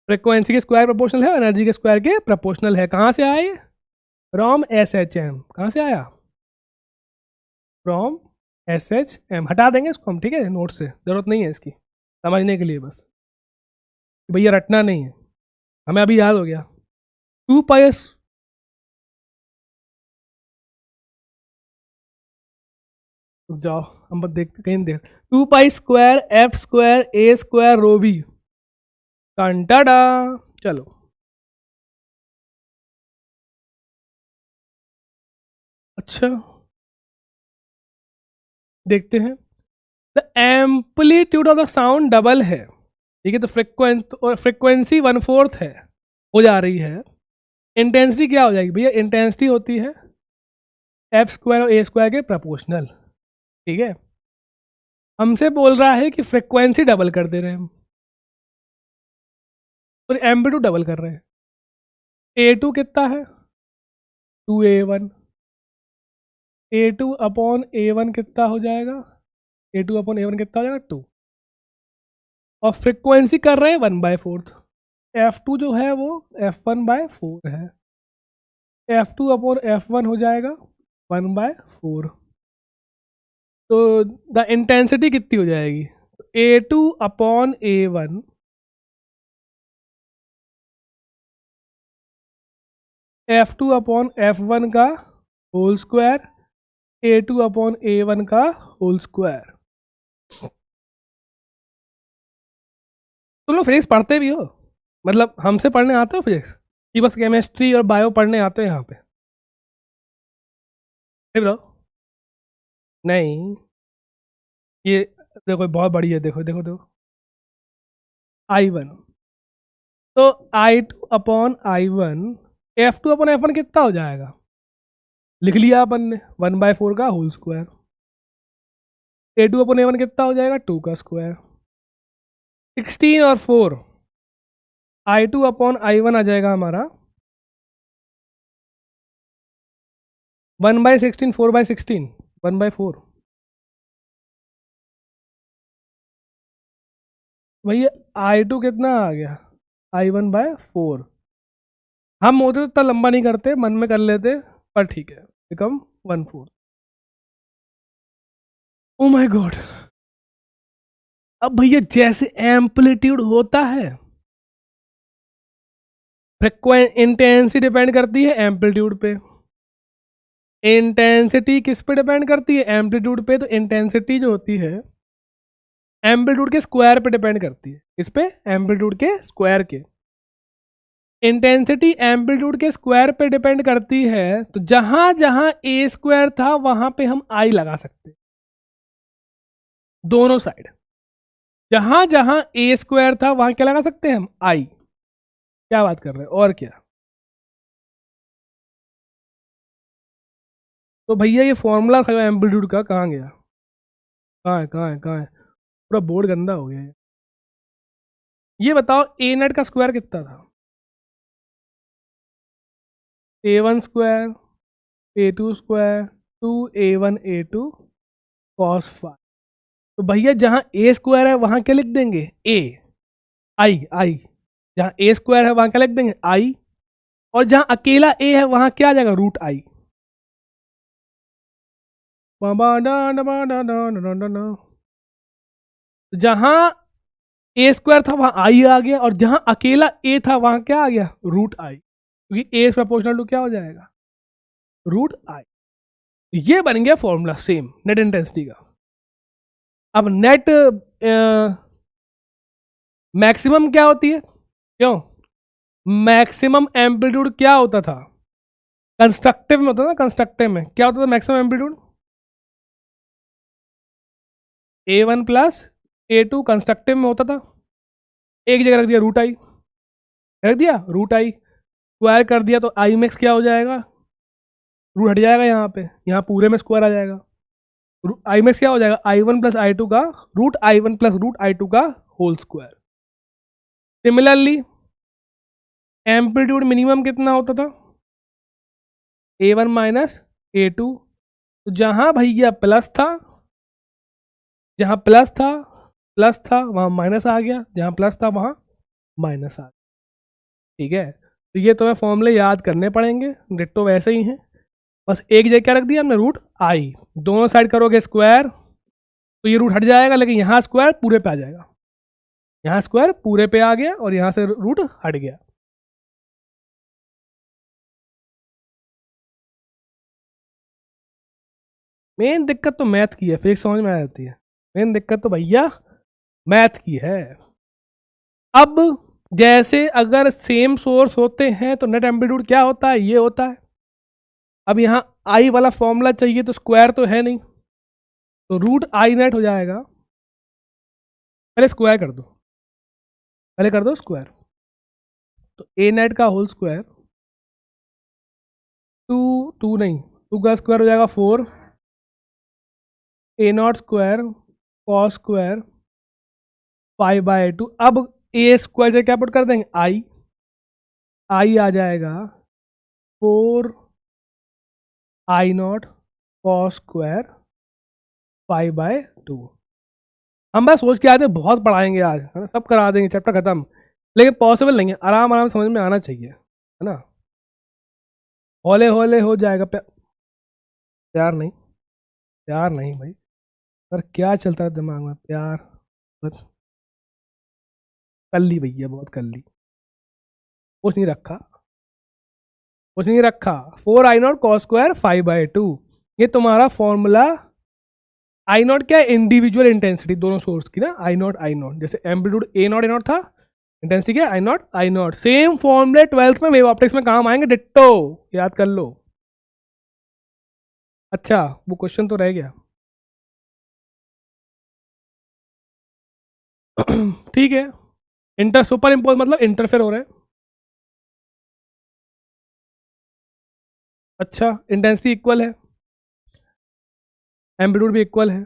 फ्रिक्वेंसी के स्क्वायर प्रोपोर्शनल है और एनर्जी के स्क्वायर के प्रोपोर्शनल है। कहाँ से आए, फ्रॉम एस एच एम। कहाँ से आया, फ्रॉम एस एच एम। हटा देंगे इसको हम, ठीक है, नोट से जरूरत नहीं है इसकी, समझने के लिए बस, भैया रटना नहीं है, हमें अभी याद हो गया। 2 पाई, जाओ हम बस देखते कहीं देख, 2 पाई स्क्वायर ए स्क्वायर रो बी, कंटाडा। चलो अच्छा, देखते हैं। The amplitude of the sound double है, ठीक है, तो फ्रिक्वेंसी 1/4 है, हो जा रही है। इंटेंसिटी क्या हो जाएगी भैया, इंटेंसिटी होती है एफ स्क्वायर और ए स्क्वायर के प्रोपोर्शनल। ठीक है, हमसे बोल रहा है कि फ्रिक्वेंसी डबल कर दे रहे हैं हम, और एम्पलीट्यूड डबल कर रहे हैं। A2 कितना है, 2A1, A2 अपॉन A1 कितना हो जाएगा, A2 अपॉन A1 कितना हो जाएगा 2, और फ्रिक्वेंसी कर रहे हैं 1/4, F2 जो है वो F1/4 है, F2 अपॉन F1 हो जाएगा 1/4। तो द इंटेंसिटी कितनी हो जाएगी, A2 upon A1 F2 upon F1 का whole square, A2 upon A1 का होल स्क्वायर। तुम लोग फिजिक्स पढ़ते भी हो, मतलब हमसे पढ़ने आते हो फिजिक्स, कि बस केमिस्ट्री और बायो पढ़ने आते हो यहाँ पे? नहीं ब्रो, नहीं, ये देखो बहुत बड़ी है, देखो देखो देखो, I1, तो I2 upon I1 F2 upon F1 कितना हो जाएगा, लिख लिया अपन ने 1/4 का whole square, A2 upon A1 कितना हो जाएगा 2 का स्क्वायर, 16 और 4 I2 अपॉन I1 आ जाएगा हमारा 1/16, 4/16, 1/4। भैया I2 कितना आ गया, I1/4। हम होते तो इतना लंबा नहीं करते, मन में कर लेते, पर ठीक है, बिकम 1/4। Oh my God. अब भैया जैसे एम्पलीट्यूड होता है, इंटेंसिटी डिपेंड करती है एम्पलीट्यूड पे, इंटेंसिटी किस पे डिपेंड करती है, एम्पलीट्यूड पे। तो इंटेंसिटी जो होती है एम्पलीट्यूड के स्क्वायर पे डिपेंड करती है, किस पे, एम्पलीट्यूड के स्क्वायर के। इंटेंसिटी एम्पलीट्यूड के स्क्वायर पे डिपेंड करती है, तो जहां जहां ए स्क्वायर था वहां पे हम आई लगा सकते हैं, दोनों साइड। जहां जहां ए स्क्वायर था वहां क्या लगा सकते हैं हम, आई। क्या बात कर रहे हैं, और क्या। तो भैया ये फॉर्मूला था एम्पलीट्यूड का, कहाँ गया, कहाँ है कहाँ है कहाँ है, पूरा बोर्ड गंदा हो गया है। ये बताओ ए नेट का स्क्वायर कितना था, A1 square A2 square 2A1 A2 cos 5। तो भैया जहां ए स्क्वायर है वहां क्या लिख देंगे, ए, आई आई, जहां ए स्क्वायर है वहां क्या लिख देंगे, आई, और जहां अकेला ए है वहां क्या आ जाएगा, रूट आई। जहां ए स्क्वायर था वहां आई आ गया, और जहां अकेला ए था वहां क्या आ गया, रूट आई, क्योंकि ए प्रोपोर्शनल टू क्या हो जाएगा, रूट आई। ये बन गया फॉर्मूला सेम नेट इंटेंसिटी का। अब नेट मैक्सिमम क्या होती है, क्यों, मैक्सिमम एम्पलीट्यूड क्या होता था, कंस्ट्रक्टिव में होता था ना, कंस्ट्रक्टिव में क्या होता था maximum amplitude, A1 plus A2 constructive में होता था, एक जगह रख दिया रूट आई, रख दिया रूट आई, स्क्वायर कर दिया तो आई मैक्स क्या हो जाएगा, रूट हट जाएगा यहाँ पे, यहाँ पूरे में स्क्वायर आ जाएगा, आई मैक्स क्या हो जाएगा, I1 प्लस I2 का root I1 plus root I2 का whole square. Similarly amplitude minimum कितना होता था, A1 माइनस A2, तो जहां भैया प्लस था, जहां प्लस था वहां माइनस आ गया, जहां प्लस था वहां माइनस आ गया। ठीक है, तो ये तुम्हें फॉर्मूले याद करने पड़ेंगे, डिट्टो वैसे ही हैं, बस एक जगह क्या रख दिया हमने, रूट आई, दोनों साइड करोगे स्क्वायर तो ये रूट हट जाएगा, लेकिन यहाँ स्क्वायर पूरे पे आ जाएगा, यहाँ स्क्वायर पूरे पे आ गया और यहाँ से रूट हट गया। मेन दिक्कत तो मैथ की है, फिजिक्स समझ में आ जाती है, मेन दिक्कत तो भैया मैथ की है। अब जैसे अगर सेम सोर्स होते हैं तो नेट एम्पलीट्यूड क्या होता है, ये होता है। अब यहाँ आई वाला फॉर्मूला चाहिए तो स्क्वायर तो है नहीं, तो रूट आई नेट हो जाएगा, पहले स्क्वायर कर दो, पहले कर दो स्क्वायर, तो ए नेट का होल स्क्वायर, टू टू नहीं, टू का स्क्वायर हो जाएगा 4, A0 स्क्वायर कॉस स्क्वायर 5/2। अब ए स्क्वायर से क्या पुट कर देंगे, आई, आई आ जाएगा 4 I0 कॉस स्क्वायर 5/2। हम बस सोच के आए थे बहुत पढ़ाएंगे आज, है ना, सब करा देंगे, चैप्टर खत्म, लेकिन पॉसिबल नहीं है, आराम आराम समझ में आना चाहिए, है ना। हौले हौले हो जाएगा। प्यार नहीं, प्यार नहीं भाई, पर क्या चलता है दिमाग में, प्यार बस। कर ली भैया, बहुत कर ली, कुछ नहीं रखा, कुछ नहीं रखा। 4I0 कॉस स्क्वायर 5/2, ये तुम्हारा फॉर्मूला। आई नॉट क्या है, इंडिविजुअल इंटेंसिटी दोनों सोर्स की ना, आई नॉट, जैसे एम्पलीट्यूड A0 था, इंटेंसिटी क्या, आई नॉट। सेम फॉर्मूले 12th में वेव ऑप्टिक्स में काम आएंगे, डिट्टो, याद कर लो। अच्छा, वो क्वेश्चन तो रह गया। ठीक है, इंटर सुपर इम्पोज मतलब इंटरफेयर हो रहे हैं। अच्छा, इंटेंसिटी इक्वल है, एम्पलीट्यूड भी इक्वल है।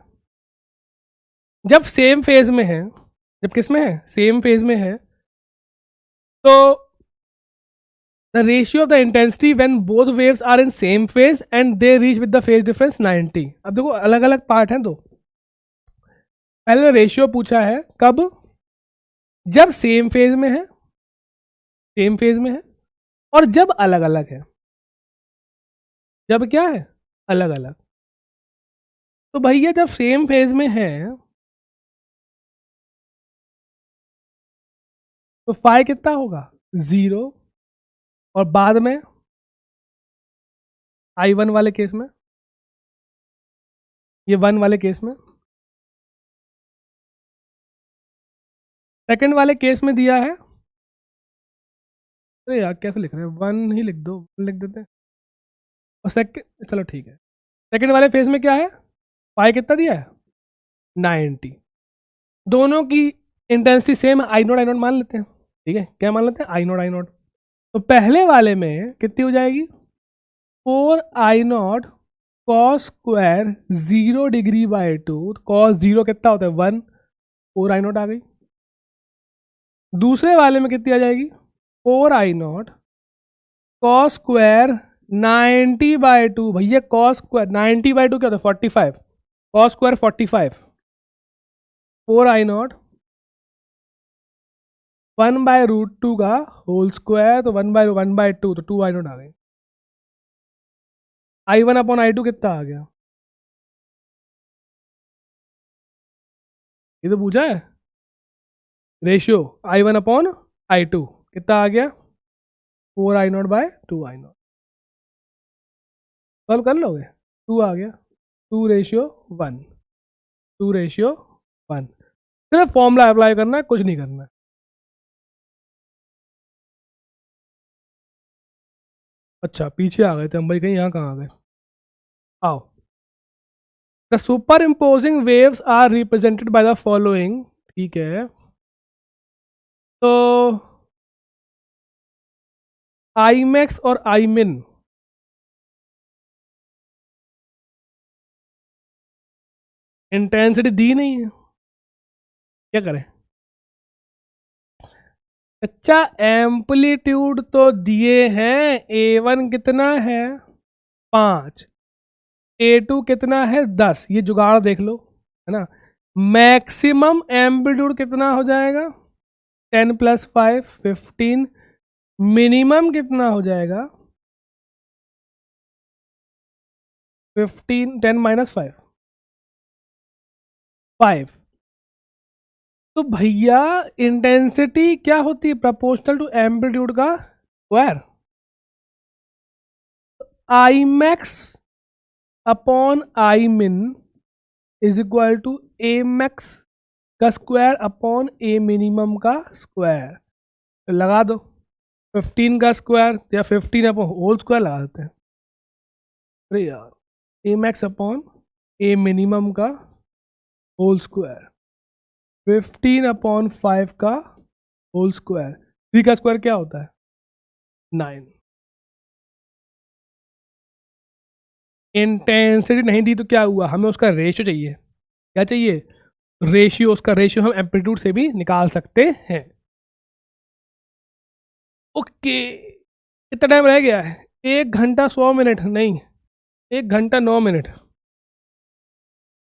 जब सेम फेज में है, जब किस में है, सेम फेज में है, तो the ratio of the intensity when both waves are in same phase and they reach with the phase difference 90। अब देखो अलग अलग पार्ट हैं दो। पहले रेशियो पूछा है कब, जब सेम फेज में है, सेम फेज में है, और जब अलग अलग है, जब क्या है, अलग अलग। तो भैया जब सेम फेज में है तो फाई कितना होगा, 0, और बाद में I1 वाले केस में, ये 1 वाले केस में, सेकंड वाले केस में दिया है, अरे यार कैसे लिख रहे हैं, 1 ही लिख दो, 1 लिख देते हैं। और सेकंड, चलो ठीक है, सेकंड वाले फेज में क्या है, फाई कितना दिया है, 90। दोनों की इंटेंसिटी सेम है, I0 मान लेते हैं, ठीक है, क्या मान लेते हैं, I0। तो पहले वाले में कितनी हो जाएगी, 4I0 कॉस स्क्वायर 0°/2, कॉस 0 कितना होता है 1, 4I0 आ गई। दूसरे वाले में कितनी आ जाएगी, 4I0 कॉस स्क्वायर 90/2। भैया कॉस स्क्वायर 90/2 क्या होता है, 45, कॉस स्क्वायर 45, 4I0 1/√2 का होल स्क्वायर, तो 1/2 तो 2I0 आ गई। I1/I2 कितना आ गया, ये तो पूछा है, रेशियो I1/I2 कितना आ गया, 4I0/2I0। सॉल्व कर लोगे, 2 आ गया, 2:1, 2:1। सिर्फ फॉर्मूला अप्लाई करना है, कुछ नहीं करना है। अच्छा पीछे आ गए थे हम भाई, कहीं यहाँ कहाँ आ गए, आओ। The superimposing waves are represented by the following, ठीक है, तो आई मैक्स और आई मिन, इंटेंसिटी दी नहीं है, क्या करें। अच्छा एम्पलीट्यूड तो दिए हैं, A1 कितना है 5, A2 कितना है 10, ये जुगाड़ देख लो, है ना। मैक्सिमम एम्पलीट्यूड कितना हो जाएगा, 10 + 5 15। मिनिमम कितना हो जाएगा, 15, 10 - 5 5। तो भैया इंटेंसिटी क्या होती है, प्रोपोर्शनल टू एम्पलीट्यूड का square. I max upon I min is equal to A max का स्क्वायर अपॉन ए मिनिमम का स्क्वायर। तो लगा दो 15 का स्क्वायर या 15 अपॉन होल स्क्वायर लगा देते हैं। अरे यार ए मैक्स अपॉन ए मिनिमम का होल स्क्वायर, 15/5 का होल स्क्वायर, 3 का स्क्वायर क्या होता है 9। इंटेंसिटी नहीं दी तो क्या हुआ, हमें उसका रेशियो चाहिए, क्या चाहिए, रेशियो। उसका रेशियो हम एम्पलीट्यूड से भी निकाल सकते हैं। ओके, कितना टाइम रह गया है, 1 घंटा 100 मिनट, नहीं 1 घंटा 9 minute.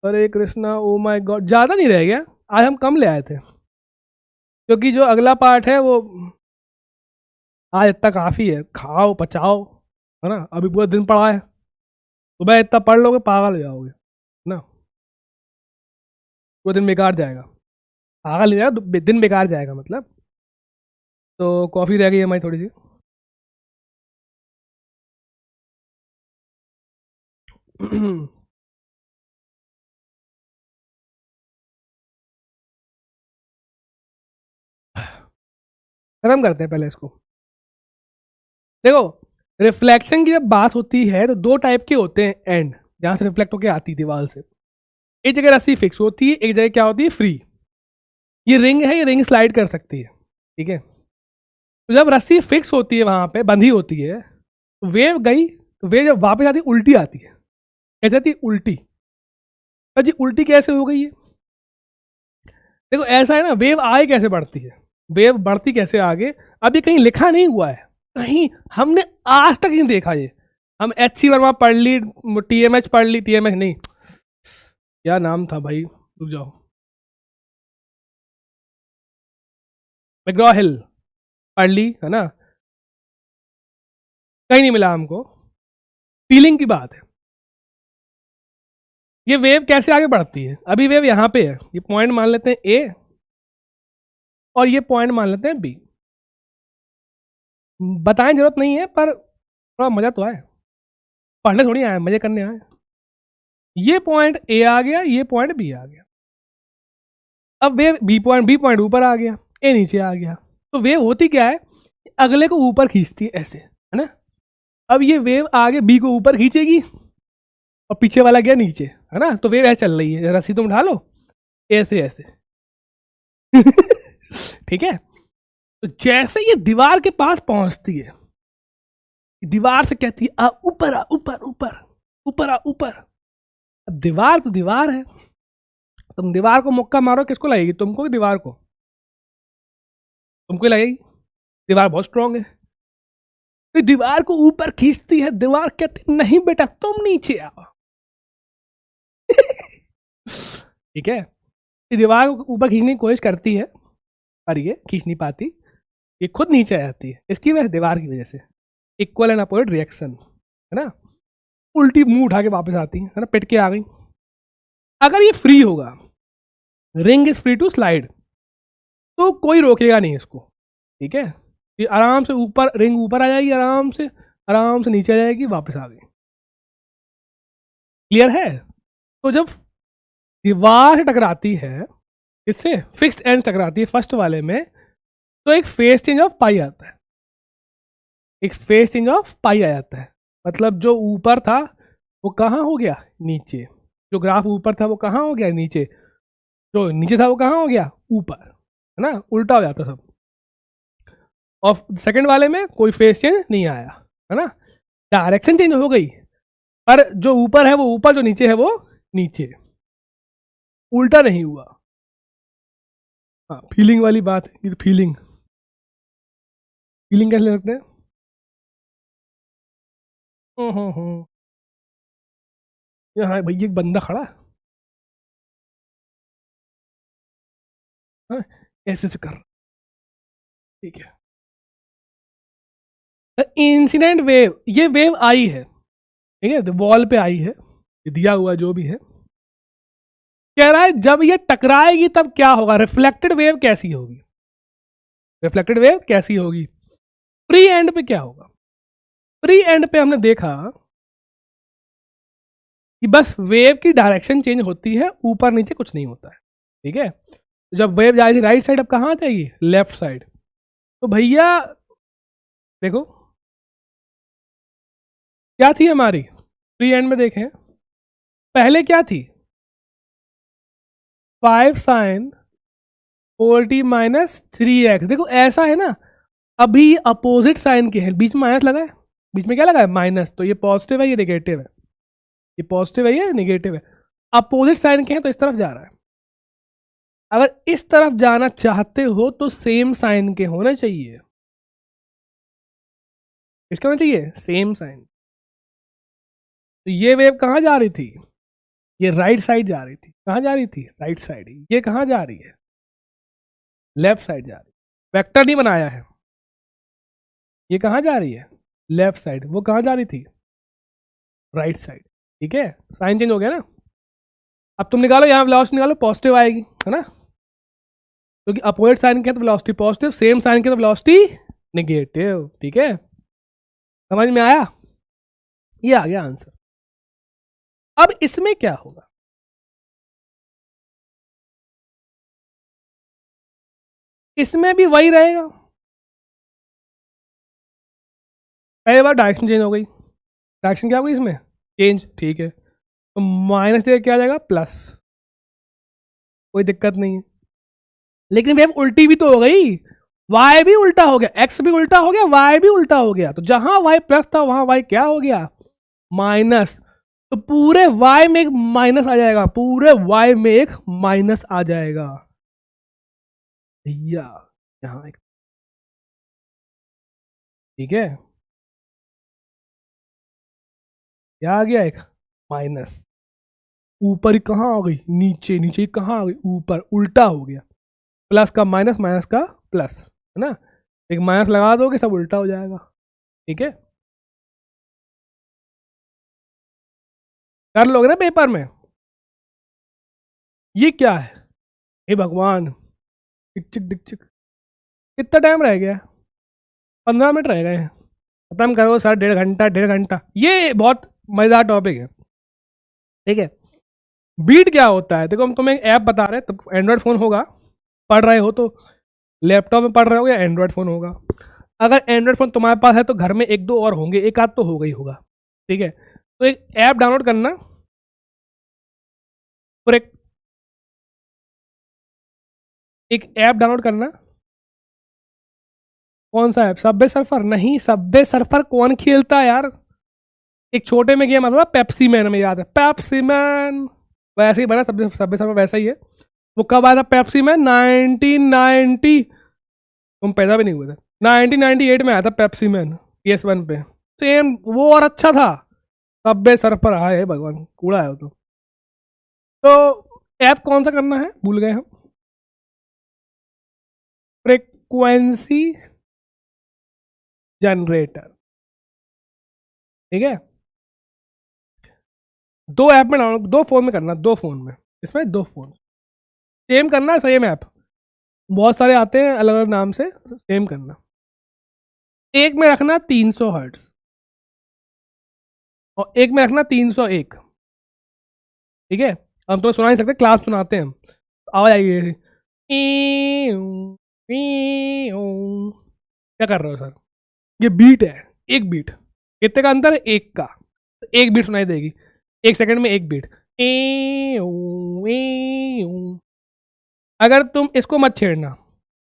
Hare Krishna, oh my God, ज़्यादा नहीं रह गया आज, हम कम ले आए थे क्योंकि जो अगला पार्ट है वो आज इतना काफ़ी है, खाओ पचाओ, है ना। अभी पूरा दिन पड़ा है, सुबह इतना पढ़ लोगे पागल हो जाओगे ना, पूरा दिन बेकार जाएगा, पागल हो जाएगा, दिन बेकार जाएगा मतलब। तो कॉफ़ी रह गई है हमारी थोड़ी सी। खत्म करते हैं पहले इसको। देखो, रिफ्लेक्शन की जब बात होती है तो दो टाइप के होते हैं एंड, जहां से रिफ्लेक्ट होकर आती है दीवार से। एक जगह रस्सी फिक्स होती है, एक जगह क्या होती है, फ्री। ये रिंग है, ये रिंग स्लाइड कर सकती है, ठीक है। तो जब रस्सी फिक्स होती है वहां पे बंधी होती है, तो वेव गई, तो वेव जब वापस आती है उल्टी आती है, कैसे आती है, उल्टी। तो जी उल्टी कैसे हो गई है, देखो ऐसा है ना, वेव आगे कैसे बढ़ती है, वेव बढ़ती कैसे आगे, अभी कहीं लिखा नहीं हुआ है, कहीं हमने आज तक नहीं देखा ये। हम एच सी वर्मा पढ़ ली, टीएमएच पढ़ ली, टीएमएच नहीं, क्या नाम था भाई, रुक जाओ, मैग्रॉ हिल पढ़ ली है ना, कहीं नहीं मिला हमको। फीलिंग की बात है, ये वेव कैसे आगे बढ़ती है, अभी वेव यहाँ पे है, ये पॉइंट मान लेते हैं ए, और ये पॉइंट मान लेते हैं बी। बताएं जरूरत नहीं है, पर थोड़ा मजा तो आए, पढ़ने थोड़ी आए, मजे करने आए। ये पॉइंट ए आ गया, ये पॉइंट बी आ गया, अब वेव बी पॉइंट ऊपर आ गया, ए नीचे आ गया। तो वेव होती क्या है, अगले को ऊपर खींचती है ऐसे, है ना। अब ये वेव आगे बी को ऊपर खींचेगी और पीछे वाला गया नीचे, है ना। तो वेव ऐसे चल रही है, रस्सी तुम ढालो ऐसे ऐसे। ठीक है। तो जैसे ये दीवार के पास पहुंचती है, दीवार से कहती है आ ऊपर, आ ऊपर, ऊपर ऊपर, आ ऊपर। अब दीवार तो दीवार है, तुम दीवार को मुक्का मारो किसको लगेगी, तुमको, दीवार को, तुमको लगेगी, दीवार बहुत स्ट्रांग है। तो दीवार को ऊपर खींचती है, दीवार कहती नहीं बेटा तुम नीचे आओ। ठीक है। ये दीवार को ऊपर खींचने की कोशिश करती है, पर ये खींच नहीं पाती, ये खुद नीचे आ जाती है, इसकी वजह से, दीवार की वजह से। इक्वल एंड अपोजिट रिएक्शन, है ना। उल्टी मुंह उठा के वापस आती है ना, पिट के आ गई। अगर ये फ्री होगा, ring is free to slide, तो कोई रोकेगा नहीं इसको, ठीक है। ये आराम से ऊपर, रिंग ऊपर आ जाएगी, आराम से नीचे आ जाएगी, वापस आ गई। क्लियर है। तो जब दीवार से टकराती है, इससे फिक्स्ड एंड टकराती है फर्स्ट वाले में, तो एक फेस चेंज ऑफ पाई आता है, एक फेस चेंज ऑफ पाई आ जाता है। मतलब जो ऊपर था वो कहाँ हो गया, नीचे। जो ग्राफ ऊपर था वो कहाँ हो गया, नीचे। जो नीचे था वो कहाँ हो गया, ऊपर, है ना। उल्टा हो जाता सब। और सेकंड वाले में कोई फेस चेंज नहीं आया, है ना। डायरेक्शन चेंज हो गई, पर जो ऊपर है वो ऊपर, जो नीचे है वो नीचे, उल्टा नहीं हुआ। हाँ, फीलिंग वाली बात है, ये फीलिंग, फीलिंग कैसे ले सकते हैं। हम्म। यहाँ भैया एक बंदा खड़ा है, हाँ, ऐसे से कर, ठीक है। इंसिडेंट वेव, ये वेव आई है, ठीक है, वॉल पे आई है, ये दिया हुआ जो भी है। कह रहा है जब ये टकराएगी तब क्या होगा, रिफ्लेक्टेड वेव कैसी होगी, रिफ्लेक्टेड वेव कैसी होगी। फ्री एंड पे क्या होगा, फ्री एंड पे हमने देखा कि बस वेव की डायरेक्शन चेंज होती है, ऊपर नीचे कुछ नहीं होता है, ठीक है। जब वेव जाएगी राइट साइड, अब कहाँ जाएगी, लेफ्ट साइड। तो भैया देखो क्या थी हमारी, फ्री एंड में देखें, पहले क्या थी, 5 साइन 4t-3x। देखो ऐसा है ना, अभी अपोजिट साइन के हैं, बीच में माइनस लगा है, बीच में क्या लगा है, माइनस। तो ये पॉजिटिव है, ये नेगेटिव है, ये पॉजिटिव है, ये नेगेटिव है। अपोजिट साइन के हैं तो इस तरफ जा रहा है। अगर इस तरफ जाना चाहते हो तो सेम साइन के होने चाहिए, इसका होना चाहिए सेम साइन। तो ये वेव कहाँ जा रही थी, ये राइट साइड जा रही थी, कहाँ जा रही थी, राइट साइड। ये कहाँ जा रही है, लेफ्ट साइड जा रही है, वेक्टर नहीं बनाया है। ये कहाँ जा रही है, लेफ्ट साइड, वो कहाँ जा रही थी, राइट साइड। ठीक है, साइन चेंज हो गया ना। अब तुम निकालो, यहाँ वेलोसिटी निकालो, पॉजिटिव आएगी, है ना, क्योंकि अपोजिट साइन के तो वेलोसिटी पॉजिटिव, सेम साइन के तो वेलोसिटी नेगेटिव। ठीक है, समझ में आया, ये आ गया आंसर। अब इसमें क्या होगा, इसमें भी वही रहेगा। पहली बार डायरेक्शन चेंज हो गई, डायरेक्शन क्या होगी इसमें, चेंज। ठीक है, तो माइनस से क्या आ जाएगा, प्लस, कोई दिक्कत नहीं है। लेकिन वेव उल्टी भी तो हो गई, y भी उल्टा हो गया, x भी उल्टा हो गया, y भी उल्टा हो गया। तो जहां y प्लस था वहां y क्या हो गया, माइनस। तो पूरे y में एक माइनस आ जाएगा, पूरे y में एक माइनस आ जाएगा भैया, यहां एक। ठीक है, क्या आ गया, एक माइनस। ऊपर कहाँ आ गई, नीचे, नीचे कहाँ आ गई, ऊपर, उल्टा हो गया। प्लस का माइनस, माइनस का प्लस, है ना, एक माइनस लगा दोगे सब उल्टा हो जाएगा। ठीक है, कर लोगे ना पेपर में। ये क्या है, हे भगवान, डिक डिक चिक, कितना टाइम रह गया, 15 मिनट रह गए हैं, खत्म करो सर, 1.5 घंटा, 1.5 घंटा। ये बहुत मजेदार टॉपिक है। ठीक है, बीट क्या होता है, देखो हम तुम्हें एक ऐप बता रहे हैं, तो एंड्रॉयड फोन होगा, पढ़ रहे हो तो लैपटॉप में पढ़ रहे हो या एंड्रॉयड फोन होगा। अगर एंड्रॉयड फोन तुम्हारे पास है तो घर में एक दो और होंगे, एक आध तो होगा ही होगा। ठीक है, तो एक ऐप डाउनलोड करना, और एक ऐप डाउनलोड करना। कौन सा ऐप, सबवे सर्फर? नहीं, सबवे सर्फर कौन खेलता है यार। एक छोटे में गेम आता था पेप्सी मैन, में याद है, पेप्सी मैन, वैसे ही बना सबवे सर्फर, वैसा ही है। वो कब आया था पेप्सी मैन, 1990, तुम पैदा भी नहीं हुए थे, 1998 में आया था पेप्सी मैन, PS1 पे। सेम वो, और अच्छा था। सबवे सर्फर आए भगवान, कूड़ा है वो तो ऐप कौन सा करना है, भूल गए हम, फ्रीक्वेंसी जनरेटर। ठीक है, दो ऐप में डाउनलोड, दो फोन में करना, दो फोन में, इसमें दो फोन सेम करना, सेम ऐप, बहुत सारे आते हैं अलग अलग नाम से, सेम करना। एक में रखना 300 हर्ट्ज, और एक में रखना 301। ठीक है, हम तो सुना नहीं सकते, क्लास सुनाते हैं हम, आवाज आएगी ऐसी, क्या कर रहे हो सर, ये बीट है, एक बीट, कितने का अंतर है, एक का, एक बीट सुनाई देगी, 1 सेकंड में एक बीट। अगर तुम इसको मत छेड़ना,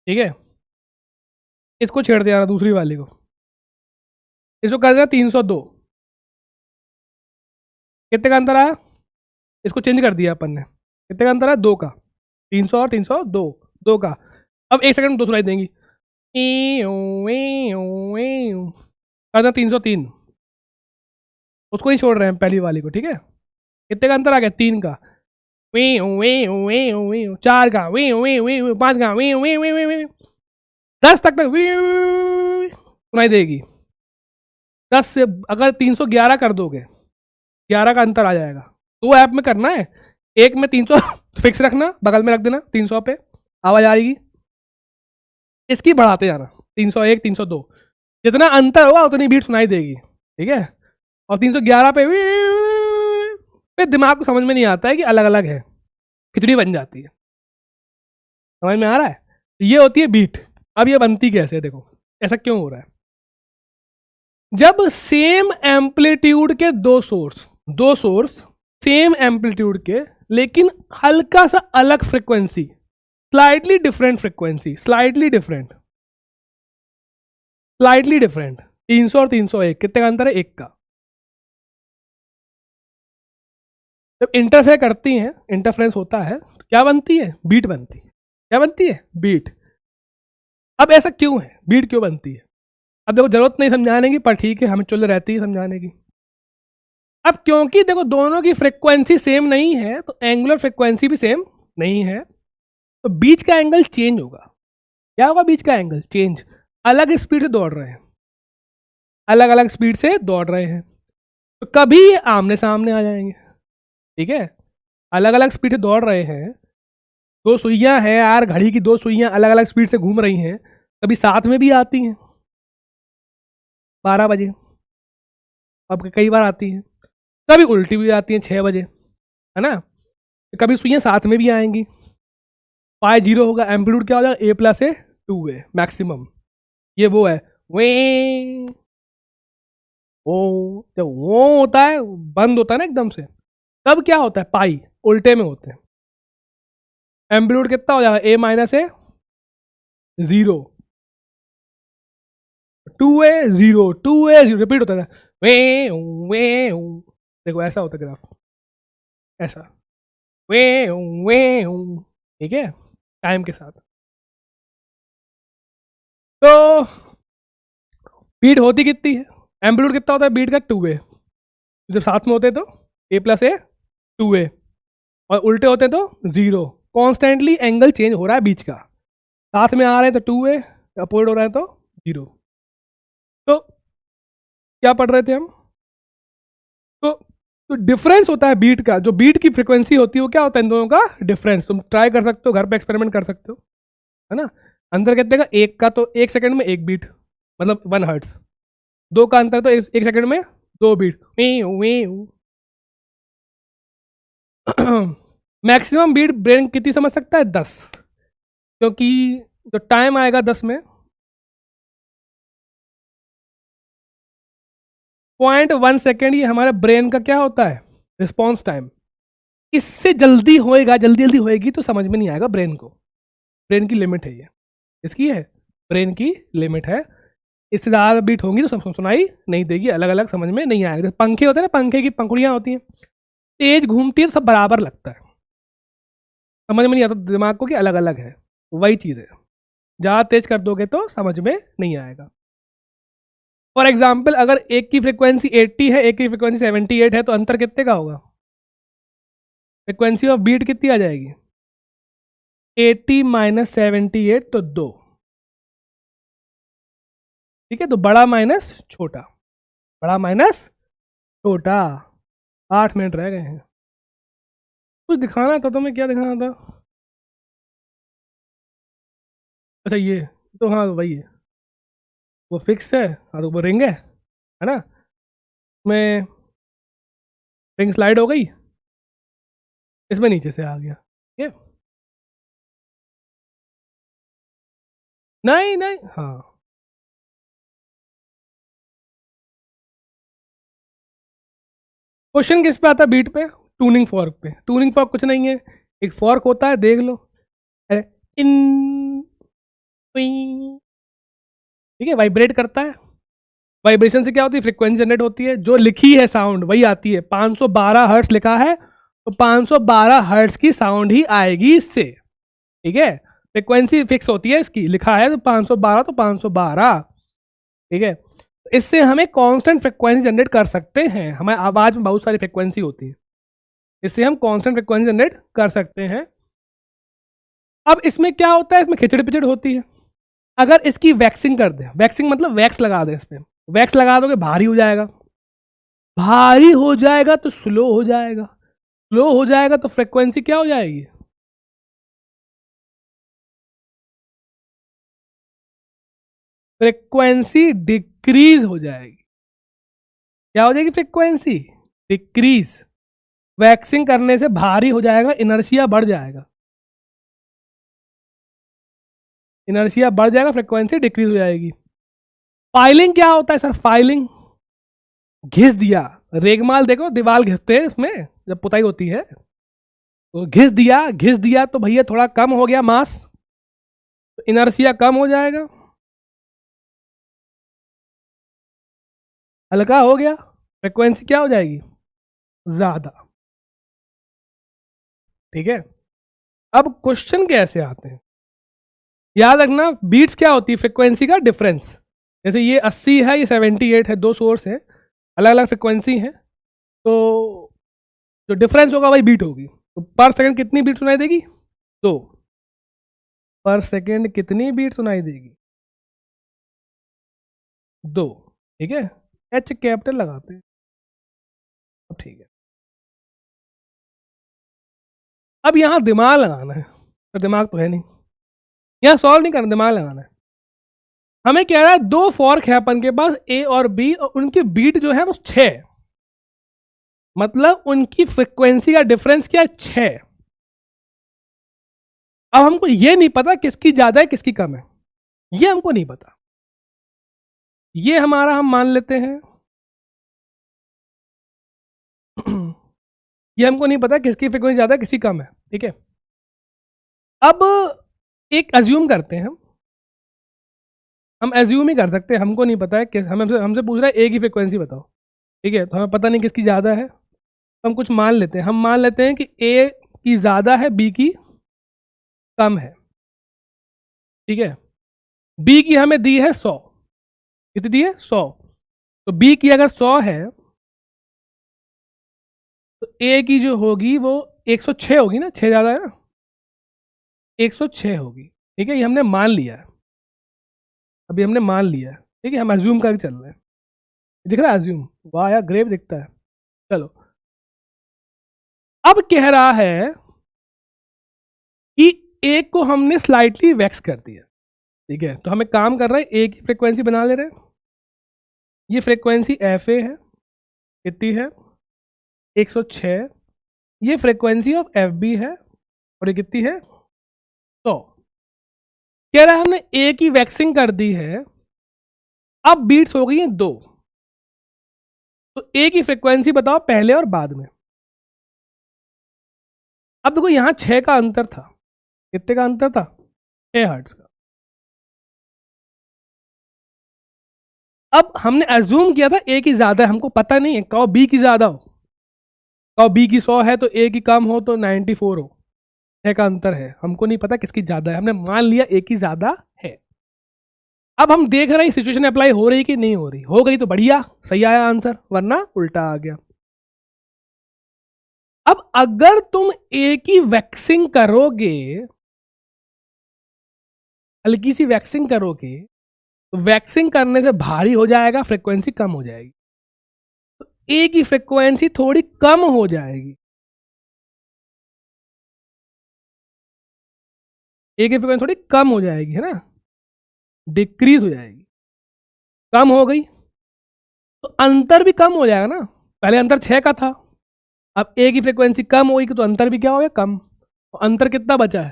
ठीक है, इसको छेड़ दिया दूसरी वाली को, इसको कर देना 302। कितने का अंतर आया, इसको चेंज कर दिया अपन ने, कितने का अंतर है, 2 का, 300 और 302, 2 का। अब 1 सेकंड में 2 सुनाई देंगी, कर देना 303, उसको ही छोड़ रहे हैं पहली वाली को। ठीक है, कितने का अंतर आ गया, 3 का, 4 का, 5 का, 10 तक सुनाई देगी। 10 से अगर 311 कर दोगे, 11 का अंतर आ जाएगा। दो ऐप में करना है, एक में 300 फिक्स रखना, बगल में रख देना 300 पे, आवाज आएगी, इसकी बढ़ाते जाना, 301, 302, जितना अंतर होगा उतनी बीट सुनाई देगी। ठीक है, और 311 पे फिर दिमाग को समझ में नहीं आता है कि अलग अलग है, खिचड़ी बन जाती है। समझ में आ रहा है, ये होती है बीट। अब ये बनती कैसे है, देखो ऐसा क्यों हो रहा है, जब सेम एम्पलीट्यूड के दो सोर्स सेम एम्पलीट्यूड के, लेकिन हल्का सा अलग frequency, slightly different frequency, slightly different 300 और 301, कितने का अंतर है, 1 का। जब इंटरफेयर करती हैं, इंटरफ्रेंस होता है, तो क्या बनती है, बीट बनती है। क्या बनती है, बीट। अब ऐसा क्यों है, बीट क्यों बनती है, अब देखो जरूरत नहीं समझाने की, पर ठीक है हमें चुल रहती है समझाने की। अब क्योंकि देखो दोनों की फ्रिक्वेंसी सेम नहीं है तो एंगुलर फ्रिक्वेंसी भी सेम नहीं है, तो बीच का एंगल चेंज होगा। क्या होगा बीच का एंगल चेंज? अलग स्पीड से दौड़ रहे हैं, अलग अलग स्पीड से दौड़ रहे हैं, तो कभी ये आमने सामने आ जाएंगे। ठीक है, अलग अलग स्पीड से दौड़ रहे हैं, दो सुइयां हैं यार, घड़ी की दो सुइयां अलग अलग स्पीड से घूम रही हैं, कभी साथ में भी आती हैं 12 बजे, अब कई बार आती हैं, कभी उल्टी भी आती हैं 6 बजे, है ना, कभी सुइयां साथ में भी आएंगी। पाई जीरो होगा, एम्पलीट्यूड क्या हो जाएगा, ए प्लस ए 2a मैक्सिमम। ये वो है वे, वो जब वो होता है बंद होता है ना एकदम से, तब क्या होता है, पाई उल्टे में होते हैं। एम्पलीट्यूड कितना हो जाएगा, ए माइनस ए 0, 2a 0, 2a 0 रिपीट होता है वे वे। देखो ऐसा होता है ग्राफ, ऐसा वे वे, ठीक है, टाइम के साथ। तो बीट होती कितनी है, एम्पलीट्यूड कितना होता है बीट का, 2a, जब साथ में होते हैं तो ए प्लस ए 2a, और उल्टे होते हैं तो 0। कॉन्स्टेंटली एंगल चेंज हो रहा है बीच का, साथ में आ रहे हैं तो 2a, अपोजिट हो रहा है तो 0। तो क्या पढ़ रहे थे हम, तो डिफरेंस होता है बीट का, जो बीट की फ्रीक्वेंसी होती है वो क्या होता है, इन दोनों का डिफरेंस। तुम ट्राई कर सकते हो, घर पे एक्सपेरिमेंट कर सकते हो, है ना। अंतर कितने का, एक का, तो 1 सेकंड में 1 बीट, मतलब 1 हर्ट्स। दो का अंतर तो 1 सेकंड में 2 बीट। मैक्सिमम बीट ब्रेन कितनी समझ सकता है, 10, क्योंकि जो टाइम आएगा 10 में 0.1 सेकेंड, ये हमारे ब्रेन का क्या होता है, रिस्पॉन्स टाइम। इससे जल्दी होएगा, जल्दी जल्दी होएगी तो समझ में नहीं आएगा ब्रेन को, ब्रेन की लिमिट है ये, इसकी है ब्रेन की लिमिट है। इससे ज़्यादा बीट होंगी तो सुनाई नहीं देगी, अलग अलग समझ में नहीं आएगा। पंखे होते हैं ना, पंखे की पंखुड़ियाँ होती हैं, तेज घूमती है तो सब बराबर लगता है, समझ में नहीं आता दिमाग को कि अलग अलग है, वही चीज़ है। ज़्यादा तेज कर दोगे तो समझ में नहीं आएगा। फॉर एग्जाम्पल अगर एक की फ्रिक्वेंसी 80 है, एक की फ्रिक्वेंसी 78 है, तो अंतर कितने का होगा, फ्रिक्वेंसी ऑफ बीट कितनी आ जाएगी, 80 माइनस 78 तो 2। ठीक है, तो बड़ा माइनस छोटा, बड़ा माइनस छोटा। 8 मिनट रह गए हैं, कुछ दिखाना था तुम्हें, क्या दिखाना था, अच्छा ये तो, हाँ वही है, वो फिक्स है, हाँ तो वो रिंग है ना, मैं रिंग स्लाइड हो गई, इसमें नीचे से आ गया, ठीक है, नहीं नहीं, हाँ क्वेश्चन किस पे आता है, बीट पे, टूनिंग फॉर्क पे। टूनिंग फॉर्क कुछ नहीं है, एक फॉर्क होता है, देख लो, इन, ठीक है, वाइब्रेट करता है, वाइब्रेशन से क्या होती है, फ्रीक्वेंसी जनरेट होती है, जो लिखी है साउंड वही आती है। 512 हर्ट्स लिखा है तो 512 हर्ट्स की साउंड ही आएगी इससे, ठीक है, फ्रीक्वेंसी फिक्स होती है इसकी, लिखा है तो 512 तो 512, ठीक है। इससे हमें कांस्टेंट फ्रिक्वेंसी जनरेट कर सकते हैं, हमारे आवाज़ में बहुत सारी फ्रिक्वेंसी होती है, इससे हम कांस्टेंट फ्रिक्वेंसी जनरेट कर सकते हैं। अब इसमें क्या होता है, इसमें खिचड़ी पिचड़ होती है। अगर इसकी वैक्सिंग कर दें, वैक्सिंग मतलब वैक्स लगा दें, इसमें वैक्स लगा दोगे भारी हो जाएगा, भारी हो जाएगा तो स्लो हो जाएगा, स्लो हो जाएगा तो फ्रिक्वेंसी क्या हो जाएगी, फ्रिक्वेंसी डिक्रीज हो जाएगी। क्या हो जाएगी, फ्रिक्वेंसी डिक्रीज। वैक्सिंग करने से भारी हो जाएगा, इनर्शिया बढ़ जाएगा, इनर्शिया बढ़ जाएगा, फ्रिक्वेंसी डिक्रीज हो जाएगी। फाइलिंग क्या होता है सर, फाइलिंग घिस दिया, रेगमाल देखो दीवार घिसते हैं इसमें जब पुताई होती है, तो घिस दिया, घिस दिया तो भैया थोड़ा कम हो गया मास, तो इनर्शिया कम हो जाएगा, हल्का हो गया, फ्रिक्वेंसी क्या हो जाएगी, ज्यादा, ठीक है। अब क्वेश्चन कैसे आते हैं, याद रखना बीट्स क्या होती है, फ्रिक्वेंसी का डिफरेंस। जैसे ये 80 है, ये 78 है, दो सोर्स है, अलग अलग फ्रिक्वेंसी है, तो जो डिफरेंस होगा वही बीट होगी। तो पर सेकंड कितनी बीट सुनाई देगी? 2। पर सेकंड कितनी बीट सुनाई देगी? 2। ठीक है, एच कैपिटल लगाते हैं। अब ठीक है, अब यहां दिमाग लगाना है, तो दिमाग तो है नहीं, यहां सॉल्व नहीं करना, दिमाग लगाना है। हमें कह रहा है दो फॉर्क है अपन के पास, ए और बी, और उनकी बीट जो है वो 6, मतलब उनकी फ्रीक्वेंसी का डिफरेंस क्या है? 6। अब हमको ये नहीं पता किसकी ज्यादा है किसकी कम है, ये हमको नहीं पता। ये हमारा हम मान लेते हैं ये हमको नहीं पता किसकी फ्रीक्वेंसी ज्यादा है किसकी कम है। ठीक है, अब एक अज्यूम करते हैं, हम एज्यूम ही कर सकते हैं, हमको नहीं पता है कि हमसे हमसे पूछ रहा है ए की फ्रीक्वेंसी बताओ। ठीक है, तो हमें पता नहीं किसकी ज़्यादा है, तो हम कुछ मान लेते हैं। हम मान लेते हैं कि ए की ज़्यादा है, बी की कम है। ठीक है, बी की हमें दी है 100, कितनी दी है? 100। तो बी की अगर 100 है तो ए की जो होगी वो 106 होगी ना, 6 ज़्यादा है ना, 106 होगी। ठीक है, ये हमने मान लिया है, अभी हमने मान लिया है। ठीक है, हम एज्यूम करके चल रहे हैं। दिख रहा है एज्यूम? वाह यार, ग्रेव दिखता है। चलो, अब कह रहा है कि ए को हमने स्लाइटली वैक्स कर दिया। ठीक है, तो हमें काम कर रहा है, ए की फ्रीक्वेंसी बना ले रहे हैं। ये फ्रीक्वेंसी एफ ए है, कितनी है? 106। ये फ्रीक्वेंसी ऑफ एफ बी है, और ये कितनी है? 100। कह रहा है हमने ए की वैक्सिंग कर दी है, अब बीट्स हो गई हैं 2। तो ए की फ्रीक्वेंसी बताओ पहले और बाद में। अब देखो यहां 6 का अंतर था, कितने का अंतर था? 6 हर्ट्ज का। अब हमने एज्यूम किया था ए की ज्यादा है, हमको पता नहीं है, कहो बी की ज्यादा हो, कहो बी की 100 है तो ए की कम हो तो 94 हो, 6 का अंतर है, हमको नहीं पता किसकी ज्यादा है, हमने मान लिया ए की ज्यादा है। अब हम देख रहे हैं सिचुएशन अप्लाई हो रही कि नहीं हो रही, हो गई तो बढ़िया, सही आया आंसर, वरना उल्टा आ गया। अब अगर तुम ए की वैक्सिंग करोगे, हल्की सी वैक्सिंग करोगे, तो वैक्सिंग करने से भारी हो जाएगा, फ्रीक्वेंसी कम हो जाएगी, तो ए की फ्रीक्वेंसी थोड़ी कम हो जाएगी। ए की फ्रीक्वेंसी थोड़ी कम हो जाएगी, है ना, डिक्रीज हो जाएगी, कम हो गई, तो अंतर भी कम हो जाएगा ना। पहले अंतर 6 का था, अब ए की फ्रीक्वेंसी कम होगी तो अंतर भी क्या हो गया? कम। तो अंतर कितना बचा है?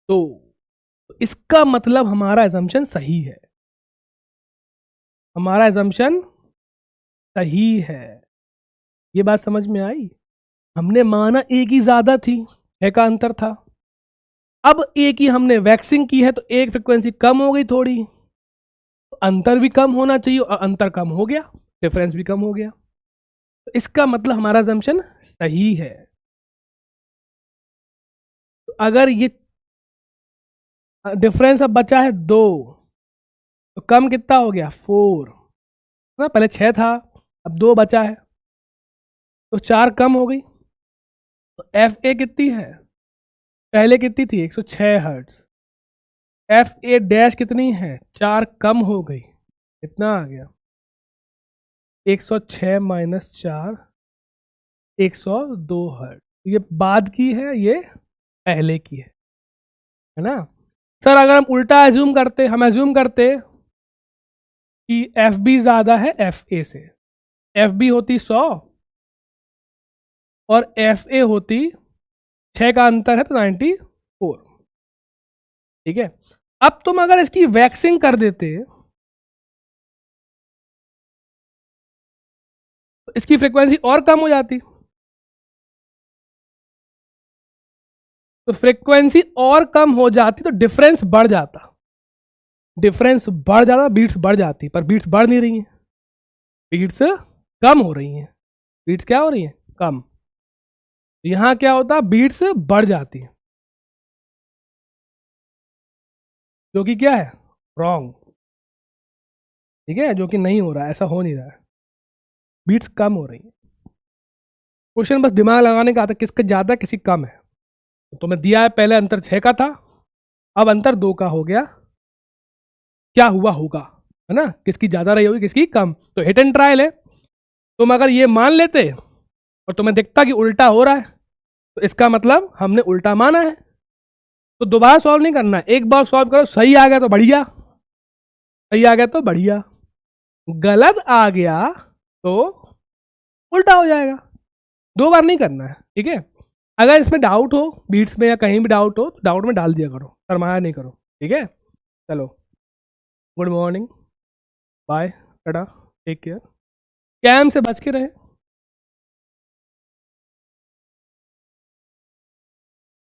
2। तो इसका मतलब हमारा एजम्पशन सही है, हमारा एजम्पशन सही है। ये बात समझ में आई? हमने माना ए की ज्यादा थी, 6 का अंतर था, अब ए की हमने वैक्सिंग की है तो एक फ्रीक्वेंसी कम हो गई थोड़ी, तो अंतर भी कम होना चाहिए, और अंतर कम हो गया, डिफरेंस भी कम हो गया, तो इसका मतलब हमारा assumption सही है। तो अगर ये डिफरेंस अब बचा है 2, तो कम कितना हो गया? 4 ना, पहले 6 था, अब 2 बचा है, तो 4 कम हो गई। तो एफ ए कितनी है? पहले कितनी थी? 106 हर्ट्ज। एफ ए डैश कितनी है? 4 कम हो गई, कितना आ गया? 106 माइनस 4, 102 हर्ट्ज। ये बाद की है, ये पहले की है ना। सर अगर हम उल्टा एज्यूम करते, हम एज्यूम करते कि एफ बी ज़्यादा है एफ ए से, एफ बी होती 100 और एफ ए होती 6 का अंतर है तो 94। ठीक है, अब तुम अगर इसकी वैक्सिंग कर देते तो इसकी फ्रीक्वेंसी और कम हो जाती, तो फ्रीक्वेंसी और कम हो जाती तो डिफरेंस बढ़ जाता, डिफरेंस बढ़ जाता, बीट्स बढ़ जाती, पर बीट्स बढ़ नहीं रही हैं, बीट्स कम हो रही हैं। बीट्स क्या हो रही हैं? कम। यहां क्या होता? बीट्स बढ़ जाती है, जो कि क्या है? रॉन्ग। ठीक है, जो कि नहीं हो रहा है, ऐसा हो नहीं रहा है, बीट्स कम हो रही है। क्वेश्चन बस दिमाग लगाने का आता है, किसका ज़्यादा किसी कम है। तो तुम्हें दिया है पहले अंतर 6 का था, अब अंतर 2 का हो गया, क्या हुआ होगा, है ना, किसकी ज़्यादा रही होगी किसकी कम। तो हिट एंड ट्रायल है, तुम अगर ये मान लेते और तुम्हें दिखता कि उल्टा हो रहा है तो इसका मतलब हमने उल्टा माना है। तो दोबारा सॉल्व नहीं करना है, एक बार सॉल्व करो, सही आ गया तो बढ़िया, सही आ गया तो बढ़िया, गलत आ गया तो उल्टा हो जाएगा। 2 बार नहीं करना है, ठीक है। अगर इसमें डाउट हो, बीट्स में या कहीं भी डाउट हो तो डाउट में डाल दिया करो, शर्माया नहीं करो, ठीक है। चलो, good morning, bye, tata, take care, cam से बच के रहे।